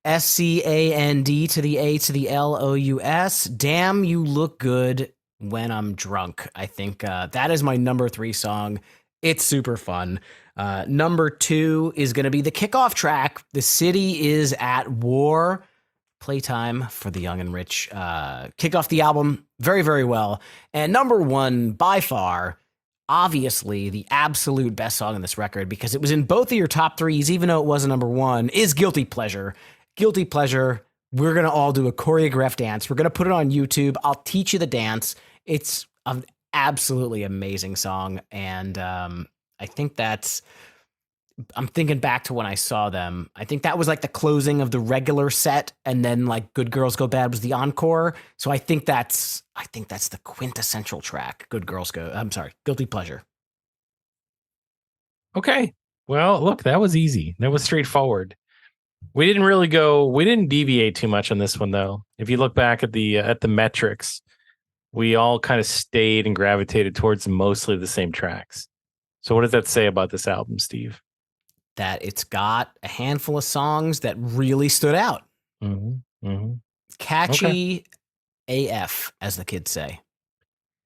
SCAND to the A to the LOUS. Damn, you look good when I'm drunk. I think that is my number three song. It's super fun. Number two is going to be the kickoff track. The City is at War. Playtime for the Young and Rich. Kick off the album very, very well. And number one, by far, obviously the absolute best song on this record, because it was in both of your top threes, even though it wasn't number one, is Guilty Pleasure. Guilty Pleasure. We're going to all do a choreographed dance. We're going to put it on YouTube. I'll teach you the dance. It's an absolutely amazing song. And I think I'm thinking back to when I saw them. I think that was like the closing of the regular set, and then like Good Girls Go Bad was the encore. So I think that's the quintessential track. Guilty Pleasure. Okay. Well, look, that was easy. That was straightforward. We didn't deviate too much on this one though. If you look back at the metrics, we all kind of stayed and gravitated towards mostly the same tracks. So what does that say about this album, Steve? That it's got a handful of songs that really stood out. Mm-hmm. Mm-hmm. Catchy AF, as the kids say.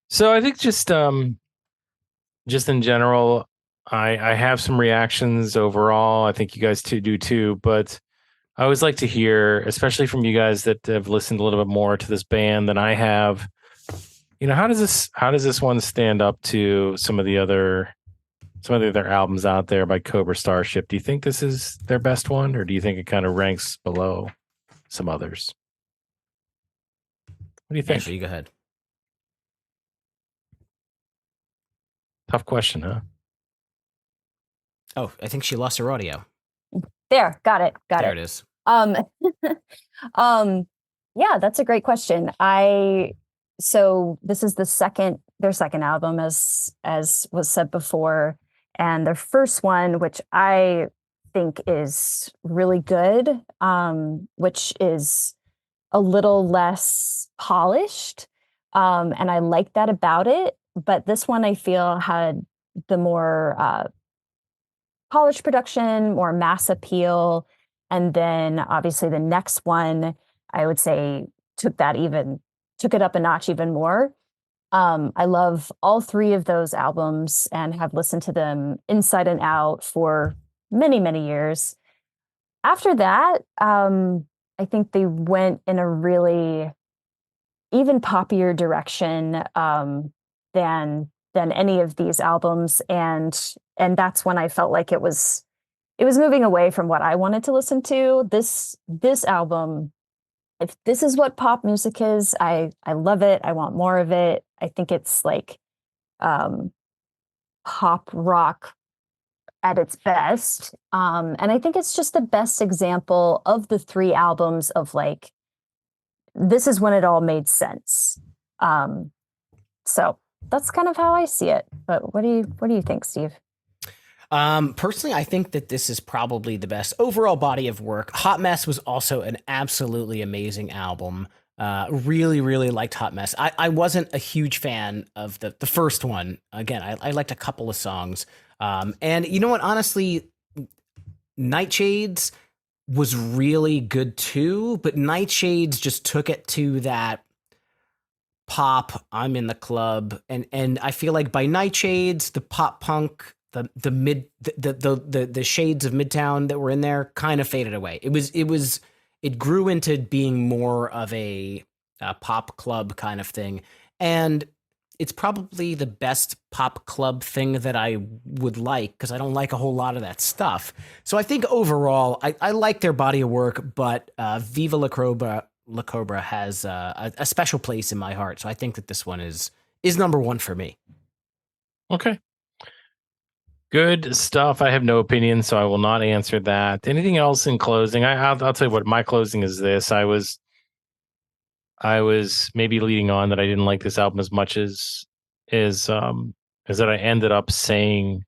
So I think just in general, I have some reactions overall. I think you guys do too, but I always like to hear, especially from you guys that have listened a little bit more to this band than I have. How does this one stand up to some of the other albums out there by Cobra Starship? Do you think this is their best one, or do you think it kind of ranks below some others? What do you think? Ashley, you go ahead. Tough question, huh? Oh, I think she lost her audio. There, got it. There it is. Yeah, that's a great question. So this is their second album, as was said before. And their first one, which I think is really good, which is a little less polished. And I like that about it. But this one I feel had the more polished production, more mass appeal. And then obviously the next one, I would say, took it up a notch even more. I love all three of those albums and have listened to them inside and out for many, many years. After that, I think they went in a really even poppier direction than any of these albums, and that's when I felt like it was moving away from what I wanted to listen to. This album, if this is what pop music is, I love it. I want more of it. I think it's like pop rock at its best. And I think it's just the best example of the three albums of like this is when it all made sense. So that's kind of how I see it. But what do you think, Steve? Personally, I think that this is probably the best overall body of work. Hot Mess was also an absolutely amazing album. Really, really liked Hot Mess. I wasn't a huge fan of the first one. Again, I liked a couple of songs. And you know what? Honestly, Nightshades was really good too, but Nightshades just took it to that pop, I'm in the club, and I feel like by Nightshades, the pop punk, the shades of Midtown that were in there kind of faded away. It grew into being more of a pop club kind of thing, and it's probably the best pop club thing that I would like, because I don't like a whole lot of that stuff. So I think overall, I like their body of work, but Viva La Cobra has a special place in my heart. So I think that this one is number one for me. Okay. Good stuff. I have no opinion, so I will not answer that. Anything else in closing? I'll tell you what, my closing is this. I was maybe leading on that I didn't like this album as much as that I ended up saying,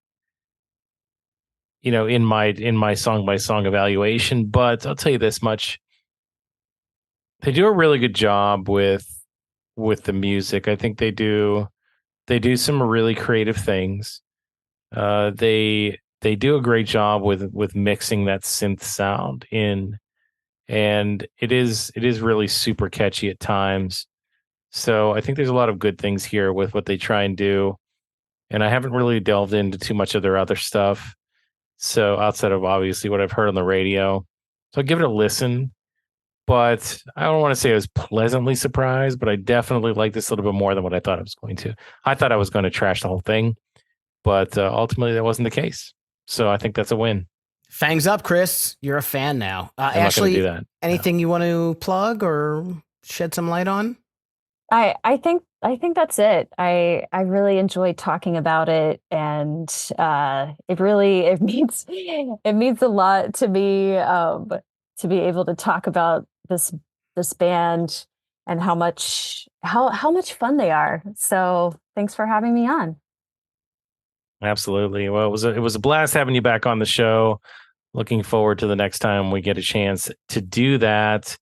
in my song by song evaluation. But I'll tell you this much: they do a really good job with the music. I think they do some really creative things. They do a great job with mixing that synth sound in. And it is really super catchy at times. So I think there's a lot of good things here with what they try and do. And I haven't really delved into too much of their other stuff. So outside of obviously what I've heard on the radio. So I'll give it a listen. But I don't want to say I was pleasantly surprised, but I definitely like this a little bit more than what I thought I was going to. I thought I was going to trash the whole thing. But ultimately that wasn't the case. So I think that's a win. Fangs up, Chris. You're a fan now. I'm Ashleigh, not gonna do that. anything you want to plug or shed some light on? I think that's it. I really enjoyed talking about it, and it means a lot to me to be able to talk about this band and how much fun they are. So thanks for having me on. Absolutely. Well, it was a blast having you back on the show. Looking forward to the next time we get a chance to do that.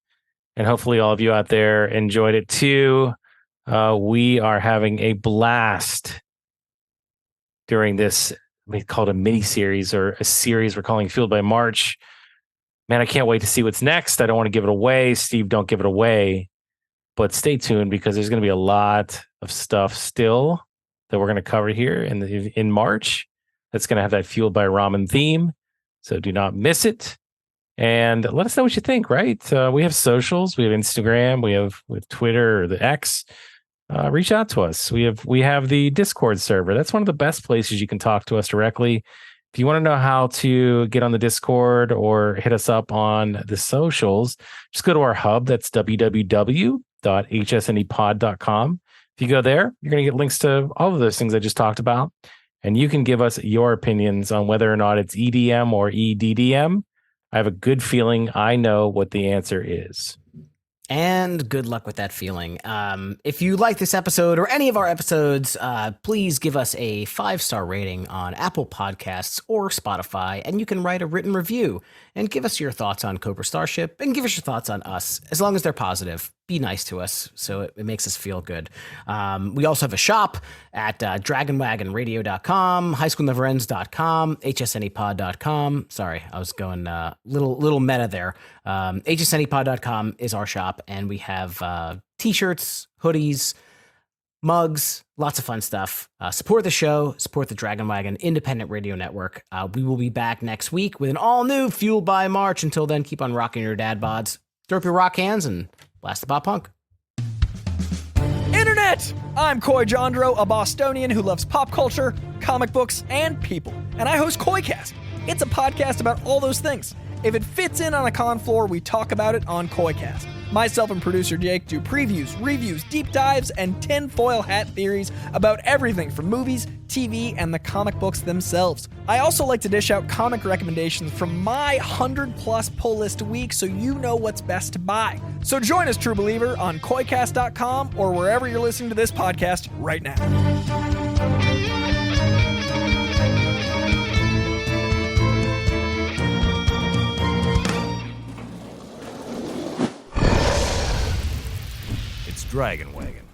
And hopefully all of you out there enjoyed it too. We are having a blast during this, we call it a mini series or a series we're calling Fueled by March. Man, I can't wait to see what's next. I don't want to give it away. Steve, don't give it away. But stay tuned, because there's going to be a lot of stuff still that we're going to cover here in March. That's going to have that Fueled by Ramen theme. So do not miss it. And let us know what you think, right? We have socials. We have Instagram. We have Twitter or the X. Reach out to us. We have the Discord server. That's one of the best places you can talk to us directly. If you want to know how to get on the Discord or hit us up on the socials, just go to our hub. That's www.hsnepod.com. If you go there, you're going to get links to all of those things I just talked about. And you can give us your opinions on whether or not it's EDM or EDDM. I have a good feeling I know what the answer is. And good luck with that feeling. If you like this episode or any of our episodes, please give us a 5-star rating on Apple Podcasts or Spotify, and you can write a written review and give us your thoughts on Cobra Starship and give us your thoughts on us, as long as they're positive. Be nice to us, so it makes us feel good. We also have a shop at dragonwagonradio.com, highschoolneverends.com, hsnepod.com. Sorry, I was going little meta there. hsnepod.com is our shop, and we have t-shirts, hoodies, mugs, lots of fun stuff. Support the show, support the Dragon Wagon Independent Radio Network. We will be back next week with an all-new Fueled by March. Until then, keep on rocking your dad bods, throw up your rock hands, and blast the pop punk. Internet! I'm Coy Jandro, a Bostonian who loves pop culture, comic books, and people. And I host Coycast. It's a podcast about all those things. If it fits in on a con floor, we talk about it on Coycast. Myself and producer Jake do previews, reviews, deep dives, and tinfoil hat theories about everything from movies, TV, and the comic books themselves. I also like to dish out comic recommendations from my 100-plus pull list a week so you know what's best to buy. So join us, True Believer, on koicast.com or wherever you're listening to this podcast right now. Dragon Wagon.